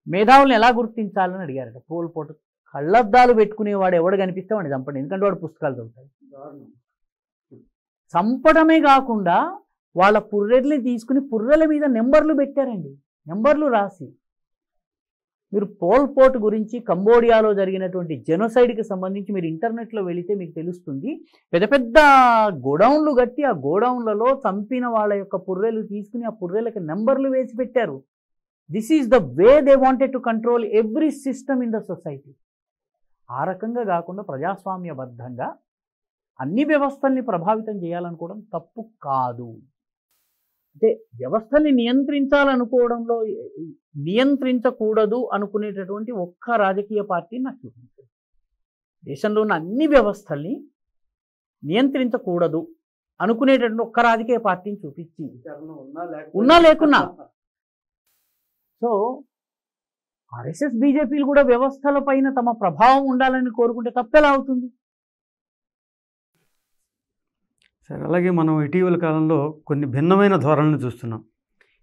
మేధావుల్ని ఎలా గుర్తించాలని అడిగారట పోల్ పోట్. కళ్ళద్దాలు పెట్టుకునేవాడు ఎవడు కనిపిస్తే వాడిని చంపండి, ఎందుకంటే వాడు పుస్తకాలు చదువుతాడు. చంపడమే కాకుండా వాళ్ళ పుర్రెల్ని తీసుకుని పుర్రెల మీద నెంబర్లు పెట్టారండి, నెంబర్లు రాసి. మీరు పోల్ పోట్ గురించి, కంబోడియాలో జరిగినటువంటి జెనోసైడ్కి సంబంధించి మీరు ఇంటర్నెట్లో వెళితే మీకు తెలుస్తుంది. పెద్ద పెద్ద గోడౌన్లు కట్టి ఆ గోడౌన్లలో చంపిన వాళ్ళ యొక్క పుర్రెలు తీసుకుని ఆ పుర్రెలకి నెంబర్లు వేసి పెట్టారు. This is the way they wanted to control every system in the society. ఆ రకంగా కాకుండా ప్రజాస్వామ్యబద్ధంగా అన్ని వ్యవస్థల్ని ప్రభావితం చేయాలనుకోవడం తప్పు కాదు. అంటే వ్యవస్థల్ని నియంత్రించాలనుకోవడంలో నియంత్రించకూడదు అనుకునేటటువంటి ఒక్క రాజకీయ పార్టీని నాకు చూపించారు. దేశంలో ఉన్న అన్ని వ్యవస్థల్ని నియంత్రించకూడదు అనుకునేటటువంటి ఒక్క రాజకీయ పార్టీని చూపించి ఉన్నా లేకున్నా. సో ఆర్ఎస్ఎస్ బీజేపీలు కూడా వ్యవస్థల పైన తమ ప్రభావం ఉండాలని కోరుకుంటే తప్పెలా అవుతుంది? సరే, అలాగే మనం ఇటీవల కాలంలో కొన్ని భిన్నమైన ధోరణులను చూస్తున్నాం.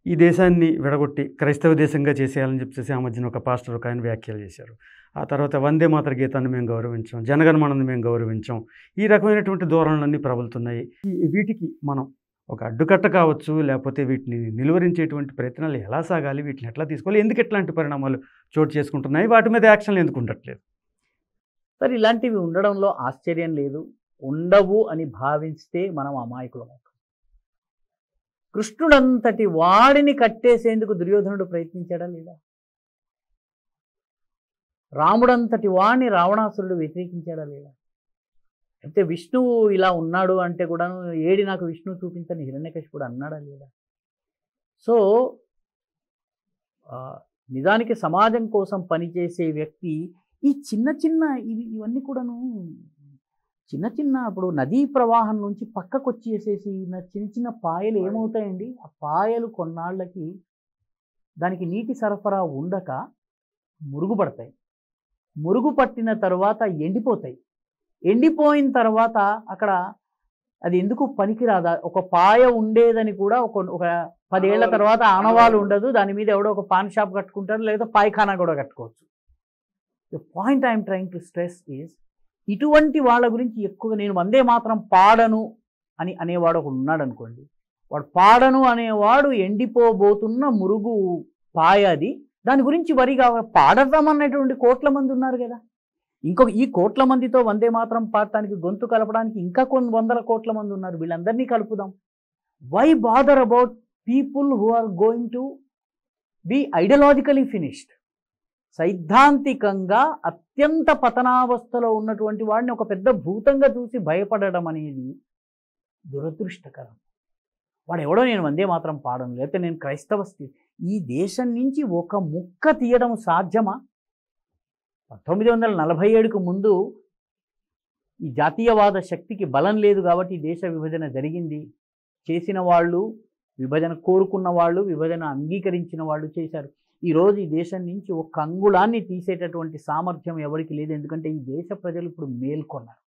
ఈ దేశాన్ని విడగొట్టి క్రైస్తవ దేశంగా చేసేయాలని చెప్పేసి ఆ మధ్యన ఒక పాస్టర్ ఒక ఆయన వ్యాఖ్యలు చేశారు. ఆ తర్వాత వందే మాతర గీతాన్ని మేము గౌరవించాం, జనగణమనని మేము గౌరవించాం, ఈ రకమైనటువంటి ధోరణులన్నీ ప్రబలుతున్నాయి. వీటికి మనం ఒక అడ్డుకట్ట కావచ్చు, లేకపోతే వీటిని నిలువరించేటువంటి ప్రయత్నాలు ఎలా సాగాలి, వీటిని ఎట్లా తీసుకోవాలి, ఎందుకు ఎట్లాంటి పరిణామాలు చోటు చేసుకుంటున్నాయి, వాటి మీద యాక్షన్లు ఎందుకు ఉండట్లేదు? సరే, ఇలాంటివి ఉండడంలో ఆశ్చర్యం లేదు. ఉండవు అని భావిస్తే మనం అమాయకులం. కృష్ణుడంతటి వాడిని కట్టేసేందుకు దుర్యోధనుడు ప్రయత్నించాడా లేదా? రాముడంతటి వాడిని రావణాసురుడు వ్యతిరేకించాడా లేదా? అయితే విష్ణువు ఇలా ఉన్నాడు అంటే కూడా ఏడి నాకు విష్ణువు చూపించని హిరణ్యకశిపుడు అన్నాడా లేదా? సో నిజానికి సమాజం కోసం పనిచేసే వ్యక్తి ఈ చిన్న చిన్న ఇవన్నీ కూడాను చిన్న చిన్న ఇప్పుడు నదీ ప్రవాహం నుంచి పక్కకు వచ్చేసేసి చిన్న చిన్న పాయలు ఏమవుతాయండి? ఆ పాయలు కొన్నాళ్ళకి దానికి నీటి సరఫరా ఉండక మురుగుపడతాయి. మురుగు పట్టిన తర్వాత ఎండిపోతాయి. ఎండిపోయిన తర్వాత అక్కడ అది ఎందుకు పనికిరాదా? ఒక పాయ ఉండేదని కూడా ఒక 10 ఏళ్ల తర్వాత ఆనవాళ్ళు ఉండదు. దాని మీద ఎవడో ఒక పాన్ షాప్ కట్టుకుంటారు, లేదా పాయిఖానా కూడా కట్టుకోవచ్చు. The point I'm trying to stress is, ఇటువంటి వాళ్ళ గురించి ఎక్కువగా నేను వందే మాత్రం పాడను అని అనేవాడు ఒకడు ఉన్నాడు అనుకోండి. వాడు పాడను అనేవాడు ఎండిపోబోతున్న మురుగు పాయ అది. దాని గురించి వరిగా పాడదామన్నటువంటి కోట్ల మంది ఉన్నారు కదా. ఇంకొక ఈ కోట్ల మందితో వందే మాత్రం పాడటానికి గొంతు కలపడానికి ఇంకా కొన్ని 100 కోట్ల మంది ఉన్నారు. వీళ్ళందరినీ కలుపుదాం. Why bother about people who are going to be ideologically finished? సైద్ధాంతికంగా అత్యంత పతనావస్థలో ఉన్నటువంటి వాడిని ఒక పెద్ద భూతంగా చూసి భయపడడం అనేది దురదృష్టకరం. వాడు ఎవడో నేను వందే మాత్రం పాడను, లేకపోతే నేను క్రైస్తవ స్థితి, ఈ దేశం నుంచి ఒక ముక్క తీయడం సాధ్యమా? 1947కు ముందు ఈ జాతీయవాద శక్తికి బలం లేదు కాబట్టి ఈ దేశ విభజన జరిగింది. చేసిన వాళ్ళు, విభజన కోరుకున్న వాళ్ళు, విభజన అంగీకరించిన వాళ్ళు చేశారు. ఈరోజు ఈ దేశం నుంచి ఒక అంగుళాన్ని తీసేటటువంటి సామర్థ్యం ఎవరికి లేదు. ఎందుకంటే ఈ దేశ ప్రజలు ఇప్పుడు మేల్కొన్నారు.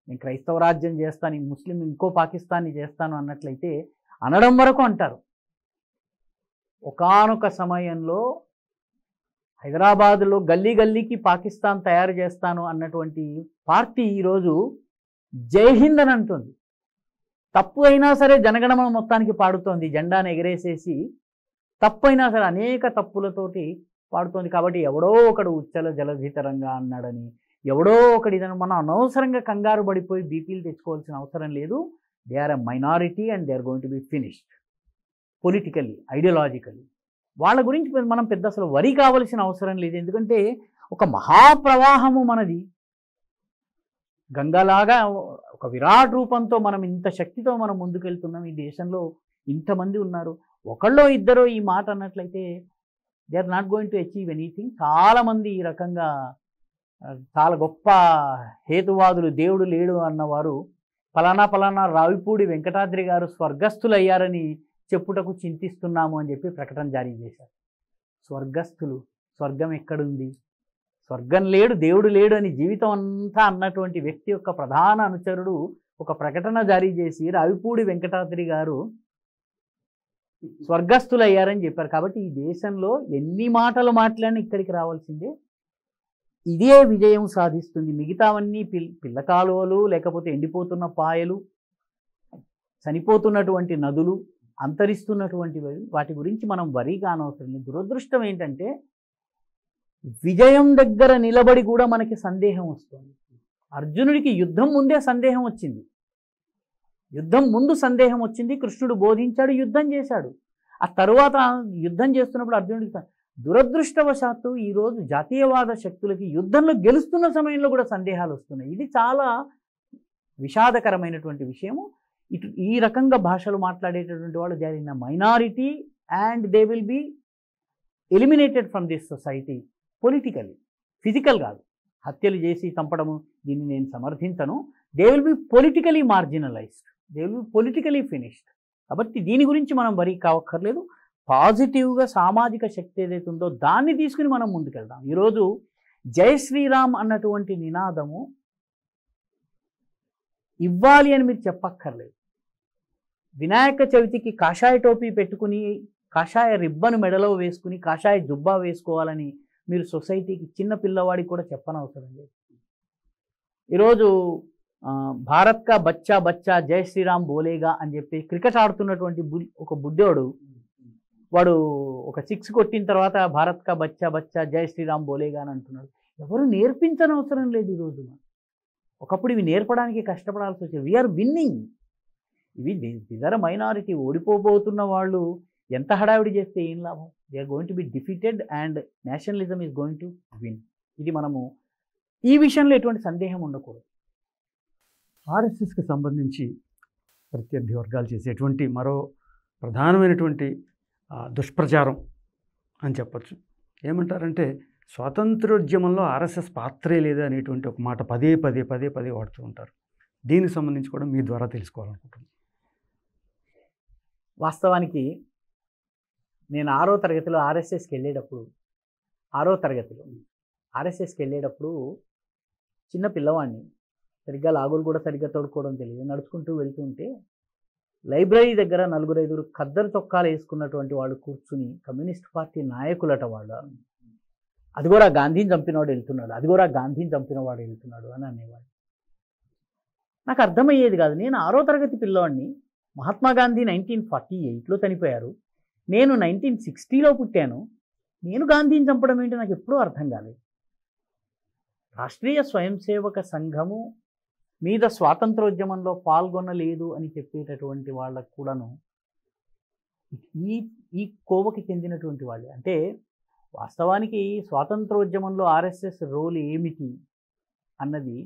నేను క్రైస్తవ రాజ్యం చేస్తాను, ఈ ముస్లిం ఇంకో పాకిస్తాన్ని చేస్తాను అన్నట్లయితే అనడం వరకు అంటారు. ఒకానొక సమయంలో హైదరాబాదులో గల్లీ గల్లీకి పాకిస్తాన్ తయారు చేస్తాను అన్నటువంటి పార్టీ ఈరోజు జై హింద్ అని అంటుంది. తప్పు అయినా సరే జనగణమన మొత్తానికి పాడుతోంది, జెండాను ఎగరేసేసి. తప్పు అయినా సరే అనేక తప్పులతోటి పాడుతోంది. కాబట్టి ఎవడో ఒకడు ఉచ్చల జలధితరంగా అన్నాడని, ఎవడో ఒకటి ఇదని మనం అనవసరంగా కంగారు పడిపోయి బీపీలు తెచ్చుకోవాల్సిన అవసరం లేదు. They are a minority and they are going to be finished politically, ideologically. వాళ్ళ గురించి మనం పెద్ద అసలు వరి కావలసిన అవసరం లేదు. ఎందుకంటే ఒక మహాప్రవాహము మనది, గంగలాగా ఒక విరాట్ రూపంతో మనం ఇంత శక్తితో మనం ముందుకెళ్తున్నాం. ఈ దేశంలో ఇంతమంది ఉన్నారు. ఒకళ్ళో ఇద్దరో ఈ మాట అన్నట్లయితే they are not going to achieve anything. చాలామంది ఈ రకంగా చాలా గొప్ప హేతువాదులు, దేవుడు లేడు అన్నవారు ఫలానా ఫలానా రావిపూడి వెంకటాద్రి గారు స్వర్గస్థులయ్యారని చెప్పుటకు చింతిస్తున్నాము అని చెప్పి ప్రకటన జారీ చేశారు. స్వర్గస్థులు, స్వర్గం ఎక్కడుంది? స్వర్గం లేడు, దేవుడు లేడు అని జీవితం అంతా అన్నటువంటి వ్యక్తి యొక్క ప్రధాన అనుచరుడు ఒక ప్రకటన జారీ చేసి రావిపూడి వెంకటాద్రి గారు స్వర్గస్థులయ్యారని చెప్పారు. కాబట్టి ఈ దేశంలో ఎన్ని మాటలు మాట్లాడినా ఇక్కడికి రావాల్సిందే. ఇదే విజయం సాధిస్తుంది. మిగతావన్నీ పిల్ల కాలువలు, లేకపోతే ఎండిపోతున్న పాయలు, చనిపోతున్నటువంటి నదులు, అంతరిస్తున్నటువంటి వాటి గురించి మనం వరి కానవసరం లేదు. దురదృష్టం ఏంటంటే విజయం దగ్గర నిలబడి కూడా మనకి సందేహం వస్తుంది. అర్జునుడికి యుద్ధం ముందే సందేహం వచ్చింది. యుద్ధం ముందు సందేహం వచ్చింది. కృష్ణుడు బోధించాడు, యుద్ధం చేశాడు. ఆ తరువాత యుద్ధం చేస్తున్నప్పుడు అర్జునుడికి దురదృష్టవశాత్తు ఈరోజు జాతీయవాద శక్తులకి యుద్ధంలో గెలుస్తున్న సమయంలో కూడా సందేహాలు వస్తున్నాయి. ఇది చాలా విషాదకరమైనటువంటి విషయము. ఈ రకంగా భాషలు మాట్లాడేటటువంటి వాళ్ళు they are in a minority and they will be eliminated from this society politically, physical కాదు. హత్యలు చేసి చంపడము దీన్ని నేను సమర్థించను. They will be politically marginalised. They will politically finished. కాబట్టి దీని గురించి మనం వరీ కావక్కర్లేదు. పాజిటివ్గా సామాజిక శక్తి ఏదైతే ఉందో దాన్ని తీసుకుని మనం ముందుకెళ్దాం. ఈరోజు జై శ్రీరామ్ అన్నటువంటి నినాదము ఇవ్వాలి అని మీరు చెప్పక్కర్లేదు. వినాయక చవితికి కాషాయ టోపీ పెట్టుకుని కాషాయ రిబ్బను మెడలో వేసుకుని కాషాయ జుబ్బా వేసుకోవాలని మీరు సొసైటీకి చిన్న పిల్లవాడికి కూడా చెప్పనవసరం లేదు. ఈరోజు భారత్ కా బచ్చా బచ్చా జై శ్రీరామ్ బోలేగా అని చెప్పి క్రికెట్ ఆడుతున్నటువంటి ఒక బుడ్డోడు వాడు ఒక 6 కొట్టిన తర్వాత భారత్ కా బచ్చా బచ్చా జై శ్రీరామ్ బోలేగా అని అంటున్నాడు. ఎవరు నేర్పించనవసరం లేదు ఈ రోజున. ఒకప్పుడు ఇవి నేర్పడానికి కష్టపడాల్సి వచ్చేది. We are winning. ఇవి దిగర మైనారిటీ. ఓడిపోబోతున్న వాళ్ళు ఎంత హడావిడి చేస్తే ఏం లాభం? They are going to be defeated and nationalism is going to win. ఇది మనము ఈ విషయంలో ఎటువంటి సందేహం ఉండకూడదు. ఆర్ఎస్ఎస్కి సంబంధించి ప్రత్యర్థి వర్గాలు చేసేటువంటి మరో ప్రధానమైనటువంటి దుష్ప్రచారం అని చెప్పచ్చు. ఏమంటారంటే స్వాతంత్రోద్యమంలో ఆర్ఎస్ఎస్ పాత్రే లేదా అనేటువంటి ఒక మాట పదే వాడుతూ ఉంటారు. దీనికి సంబంధించి కూడా మీ ద్వారా తెలుసుకోవాలనుకుంటున్నాను. వాస్తవానికి నేను 6వ తరగతిలో ఆర్ఎస్ఎస్కి వెళ్ళేటప్పుడు 6వ తరగతిలో ఆర్ఎస్ఎస్కి వెళ్ళేటప్పుడు చిన్న పిల్లవాడిని, సరిగ్గా లాగులు కూడా సరిగ్గా తోడుకోవడం తెలియదు, నడుచుకుంటూ వెళ్తుంటే లైబ్రరీ దగ్గర 4-5 ఖద్దరు చొక్కాలు వేసుకున్నటువంటి వాళ్ళు కూర్చుని కమ్యూనిస్ట్ పార్టీ నాయకులట వాళ్ళు, అది కూడా గాంధీని చంపినవాడు వెళ్తున్నాడు, అది కూడా గాంధీని చంపినవాడు వెళ్తున్నాడు అని అనేవాడు. నాకు అర్థమయ్యేది కాదు. నేను 6వ తరగతి పిల్లవాడిని. మహాత్మా గాంధీ 1948లో చనిపోయారు, నేను 1960లో పుట్టాను. నేను గాంధీని చంపడం ఏంటి నాకు ఎప్పుడూ అర్థం కాలేదు. రాష్ట్రీయ స్వయం సేవక సంఘము మీద స్వాతంత్రోద్యమంలో పాల్గొనలేదు అని చెప్పేటటువంటి వాళ్ళకు కూడాను ఈ కోవకి చెందినటువంటి వాళ్ళే. అంటే వాస్తవానికి స్వాతంత్రోద్యమంలో ఆర్ఎస్ఎస్ రోల్ ఏమిటి అన్నది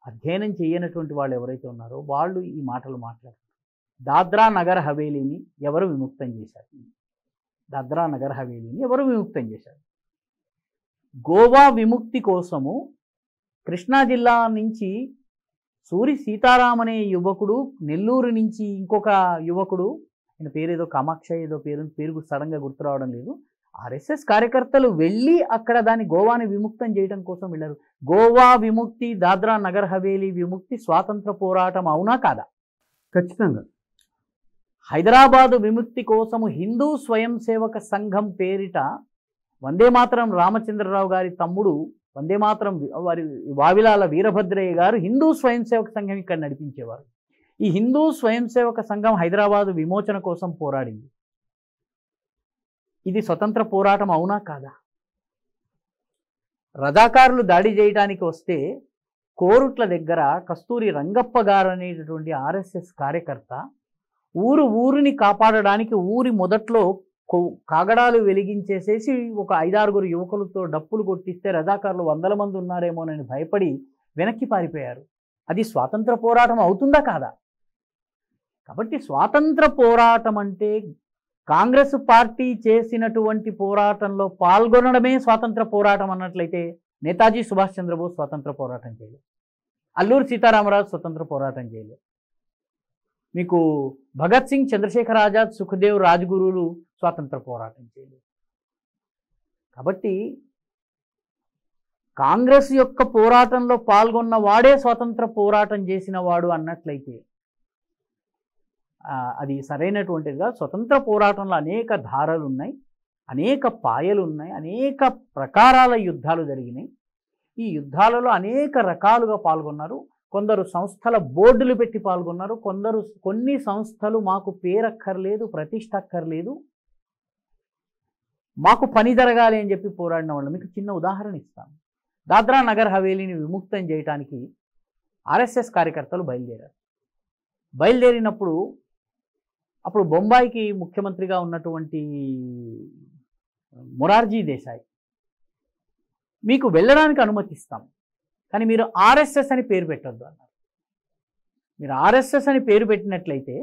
అధ్యయనం చేయనటువంటి వాళ్ళు ఎవరైతే ఉన్నారో వాళ్ళు ఈ మాటలు మాట్లాడతారు. దాద్రా నగర్ హవేలీని ఎవరు విముక్తం చేశారు? దాద్రా నగర్ హవేలీని ఎవరు విముక్తం చేశారు? గోవా విముక్తి కోసము కృష్ణా జిల్లా నుంచి సూరి సీతారాం అనే యువకుడు, నెల్లూరు నుంచి ఇంకొక యువకుడు, ఆయన పేరేదో కామాక్ష ఏదో పేరు సడన్గా గుర్తు రావడం లేదు, ఆర్ఎస్ఎస్ కార్యకర్తలు వెళ్ళి అక్కడ దాన్ని గోవాని విముక్తం చేయడం కోసం వెళ్ళారు. గోవా విముక్తి, దాద్రా నగర్ హవేలీ విముక్తి స్వాతంత్ర పోరాటం అవునా కాదా? ఖచ్చితంగా. హైదరాబాదు విముక్తి కోసము హిందూ స్వయం సేవక సంఘం పేరిట వందే మాతరం రామచంద్రరావు గారి తమ్ముడు వందే మాతరం వారి వావిలాల వీరభద్రయ్య గారు హిందూ స్వయం సేవక సంఘం ఇక్కడ నడిపించేవారు. ఈ హిందూ స్వయం సేవక సంఘం హైదరాబాదు విమోచన కోసం పోరాడింది. ఇది స్వతంత్ర పోరాటం అవునా కాదా? రజాకారులు దాడి చేయడానికి వస్తే కోరుట్ల దగ్గర కస్తూరి రంగప్ప గారు అనేటటువంటి ఆర్ఎస్ఎస్ కార్యకర్త ఊరిని కాపాడడానికి ఊరి మొదట్లో కాగడాలు వెలిగించేసేసి ఒక 5-6 యువకులతో డప్పులు కొట్టిస్తే రజాకారులు 100 మంది ఉన్నారేమోనని భయపడి వెనక్కి పారిపోయారు. అది స్వాతంత్ర పోరాటం అవుతుందా కాదా? కాబట్టి స్వాతంత్ర పోరాటం అంటే కాంగ్రెస్ పార్టీ చేసినటువంటి పోరాటంలో పాల్గొనడమే స్వాతంత్ర పోరాటం అన్నట్లయితే నేతాజీ సుభాష్ చంద్రబోస్ స్వాతంత్ర పోరాటం చేయలేదు, అల్లూరి సీతారామరాజు స్వతంత్ర పోరాటం చేయలేదు, మీకు భగత్ సింగ్, చంద్రశేఖర్ ఆజాద్, సుఖదేవ్, రాజ్గురులు స్వాతంత్ర పోరాటం చేయలేదు. కాబట్టి కాంగ్రెస్ యొక్క పోరాటంలో పాల్గొన్న వాడే స్వాతంత్ర పోరాటం చేసిన వాడు అన్నట్లయితే అది సరైనటువంటిదిగా. స్వతంత్ర పోరాటంలో అనేక ధారలు ఉన్నాయి, అనేక పాయలు ఉన్నాయి, అనేక ప్రకారాల యుద్ధాలు జరిగినాయి. ఈ యుద్ధాలలో అనేక రకాలుగా పాల్గొన్నారు. కొందరు సంస్థల బోర్డులు పెట్టి పాల్గొన్నారు, కొన్ని సంస్థలు మాకు పేరక్కర్లేదు, ప్రతిష్ట అక్కర్లేదు, మాకు పని జరగాలి అని చెప్పి పోరాడిన వాళ్ళు. మీకు చిన్న ఉదాహరణ ఇస్తాను. దాద్రా నగర్ హవేలీని విముక్తం చేయడానికి ఆర్ఎస్ఎస్ కార్యకర్తలు బయలుదేరినప్పుడు అప్పుడు బొంబాయికి ముఖ్యమంత్రిగా ఉన్నటువంటి మొరార్జీ దేశాయ్ మీకు వెళ్ళడానికి అనుమతిస్తాం, కానీ మీరు ఆర్ఎస్ఎస్ అని పేరు పెట్టొద్దు అన్నారు. మీరు ఆర్ఎస్ఎస్ అని పేరు పెట్టినట్లయితే,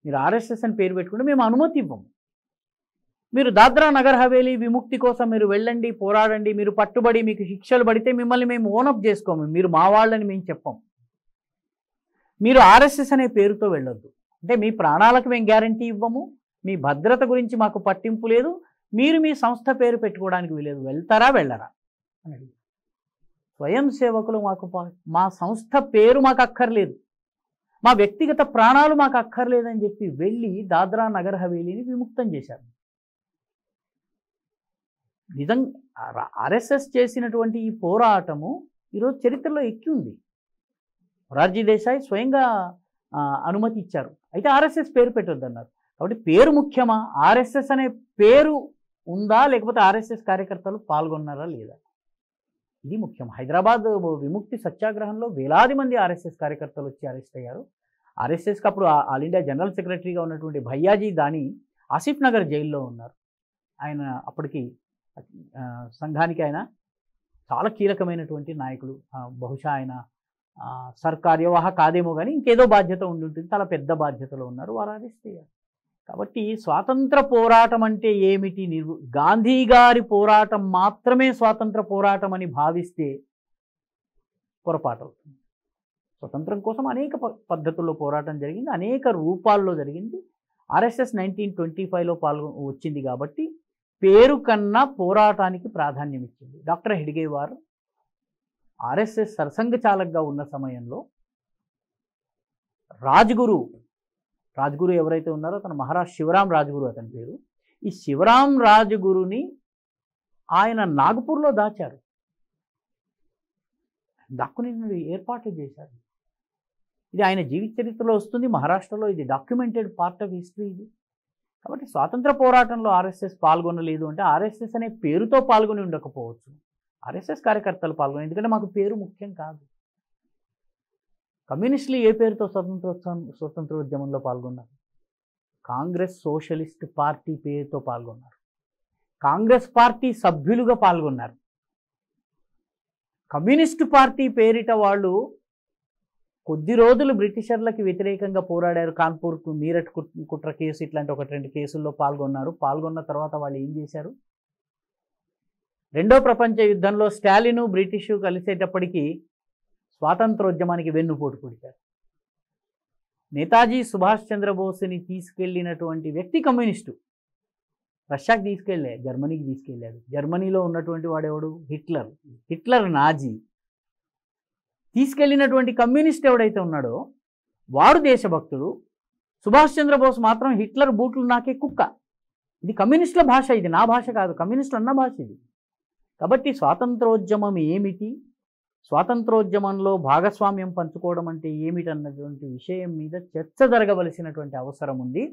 మీరు ఆర్ఎస్ఎస్ అని పేరు పెట్టుకుంటే మేము అనుమతి ఇవ్వము. మీరు దాద్రా నగర్ హవేలీ విముక్తి కోసం మీరు వెళ్ళండి, పోరాడండి, మీరు పట్టుబడి మీకు శిక్షలు పడితే మిమ్మల్ని మేము ఓనప్ చేసుకోము, మీరు మా వాళ్ళని మేము చెప్పం. మీరు ఆర్ఎస్ఎస్ అనే పేరుతో వెళ్ళొద్దు. అంటే మీ ప్రాణాలకు మేము గ్యారంటీ ఇవ్వము, మీ భద్రత గురించి మాకు పట్టింపు లేదు, మీరు మీ సంస్థ పేరు పెట్టుకోవడానికి వీలేదు, వెళ్తారా వెళ్ళరా అని అడిగారు. స్వయం సేవకులు మా సంస్థ పేరు మాకు అక్కర్లేదు, మా వ్యక్తిగత ప్రాణాలు మాకు అక్కర్లేదని చెప్పి వెళ్ళి దాద్రా నగర్ హవేలీని విముక్తం చేశారు. నిజంగా ఆర్ఎస్ఎస్ చేసినటువంటి ఈ పోరాటము ఈరోజు చరిత్రలో ఎక్కి ఉంది. మొరార్జీ దేశాయ్ స్వయంగా అనుమతి ఇచ్చారు. అయితే ఆర్ఎస్ఎస్ పేరు పెట్టొద్దన్నారు. కాబట్టి పేరు ముఖ్యమా, ఆర్ఎస్ఎస్ అనే పేరు ఉందా, లేకపోతే ఆర్ఎస్ఎస్ కార్యకర్తలు పాల్గొన్నారా లేదా, ఇది ముఖ్యం. హైదరాబాద్ విముక్తి సత్యాగ్రహంలో వేలాది మంది ఆర్ఎస్ఎస్ కార్యకర్తలు వచ్చి అరెస్ట్ అయ్యారు. ఆర్ఎస్ఎస్కి అప్పుడు ఆల్ ఇండియా జనరల్ సెక్రటరీగా ఉన్నటువంటి భయ్యాజీ దాని ఆసిఫ్ నగర్ జైల్లో ఉన్నారు. ఆయన అప్పటికి సంఘానికి ఆయన చాలా కీలకమైనటువంటి నాయకుడు. బహుశా ఆయన సర్కార్యవాహ కాదేమో కానీ ఇంకేదో బాధ్యత ఉండి ఉంటుంది, చాలా పెద్ద బాధ్యతలో ఉన్నారు, వారు అరెస్ట్ అయ్యారు. కాబట్టి స్వాతంత్ర పోరాటం అంటే ఏమిటి, గాంధీ గారి పోరాటం మాత్రమే స్వాతంత్ర పోరాటం అని భావిస్తే పొరపాటు అవుతుంది. స్వతంత్రం కోసం అనేక పద్ధతుల్లో పోరాటం జరిగింది, అనేక రూపాల్లో జరిగింది. ఆర్ఎస్ఎస్ 1925లో వచ్చింది కాబట్టి పేరు కన్నా పోరాటానికి ప్రాధాన్యం ఇచ్చింది. డాక్టర్ హెడ్గేవార్ ఆర్ఎస్ఎస్ సరసంఘచాలకుగా ఉన్న సమయంలో రాజ్గురు ఎవరైతే ఉన్నారో అతను మహారాజ్ శివరాం రాజ్గురు అతని పేరు. ఈ శివరాం రాజ్గురుని ఆయన నాగపూర్లో దాచారు, దాక్కుని ఏర్పాట్లు చేశారు. ఇది ఆయన జీవిత చరిత్రలో వస్తుంది, మహారాష్ట్రలో ఇది డాక్యుమెంటెడ్ పార్ట్ ఆఫ్ హిస్టరీ ఇది. కాబట్టి స్వాతంత్ర పోరాటంలో ఆర్ఎస్ఎస్ పాల్గొనలేదు అంటే ఆర్ఎస్ఎస్ అనే పేరుతో పాల్గొని ఉండకపోవచ్చు, ఆర్ఎస్ఎస్ కార్యకర్తలు పాల్గొని, ఎందుకంటే మాకు పేరు ముఖ్యం కాదు. కమ్యూనిస్టులు ఏ పేరుతో స్వతంత్రోద్యమంలో పాల్గొన్నారు? కాంగ్రెస్ సోషలిస్ట్ పార్టీ పేరుతో పాల్గొన్నారు, కాంగ్రెస్ పార్టీ సభ్యులుగా పాల్గొన్నారు. కమ్యూనిస్టు పార్టీ పేరిట వాళ్ళు కొద్ది రోజులు బ్రిటిషర్లకి వ్యతిరేకంగా పోరాడారు. కాన్పూర్ మీరట్ కుట్ర కేసు ఇట్లాంటి 1-2 కేసుల్లో పాల్గొన్నారు. పాల్గొన్న తర్వాత వాళ్ళు ఏం చేశారు? రెండో ప్రపంచ యుద్ధంలో స్టాలిను బ్రిటిషు కలిసేటప్పటికీ స్వాతంత్రోద్యమానికి వెన్నుపోటు పొడిచారు. నేతాజీ సుభాష్ చంద్రబోస్ని తీసుకెళ్ళినటువంటి వ్యక్తి కమ్యూనిస్టు. రష్యాకి తీసుకెళ్ళాడు, జర్మనీకి తీసుకెళ్ళాడు. జర్మనీలో ఉన్నటువంటి వాడెవడు? Hitler Nazi. తీసుకెళ్ళినటువంటి కమ్యూనిస్ట్ ఎవడైతే ఉన్నాడో వాడు దేశభక్తుడు. సుభాష్ చంద్రబోస్ మాత్రం హిట్లర్ బూట్లు నాకే కుక్క. ఇది కమ్యూనిస్టుల భాష, ఇది నా భాష కాదు, కమ్యూనిస్టులు అన్న భాష ఇది. కాబట్టి స్వాతంత్రోద్యమం ఏమిటి, స్వాతంత్రోద్యమంలో భాగస్వామ్యం పంచుకోవడం అంటే ఏమిటన్నటువంటి విషయం మీద చర్చ జరగవలసినటువంటి అవసరం ఉంది.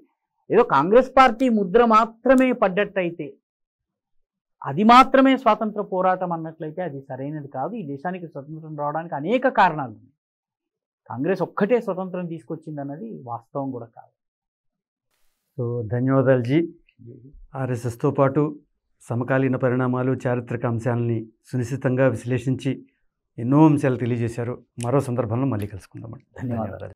ఏదో కాంగ్రెస్ పార్టీ ముద్ర మాత్రమే పడ్డట్టయితే, అది మాత్రమే స్వాతంత్ర పోరాటం అన్నట్లయితే అది సరైనది కాదు. ఈ దేశానికి స్వతంత్రం రావడానికి అనేక కారణాలు ఉన్నాయి. కాంగ్రెస్ ఒక్కటే స్వతంత్రం తీసుకొచ్చింది అన్నది వాస్తవం కూడా కాదు. సో ధన్యవాదాలు జీ. ఆర్ఎస్ఎస్తో పాటు సమకాలీన పరిణామాలు, చారిత్రక అంశాలని సునిశ్చితంగా విశ్లేషించి ఎన్నో అంశాలు తెలియజేశారు. మరో సందర్భంలో మళ్ళీ కలుసుకుందామండి. ధన్యవాదాలు.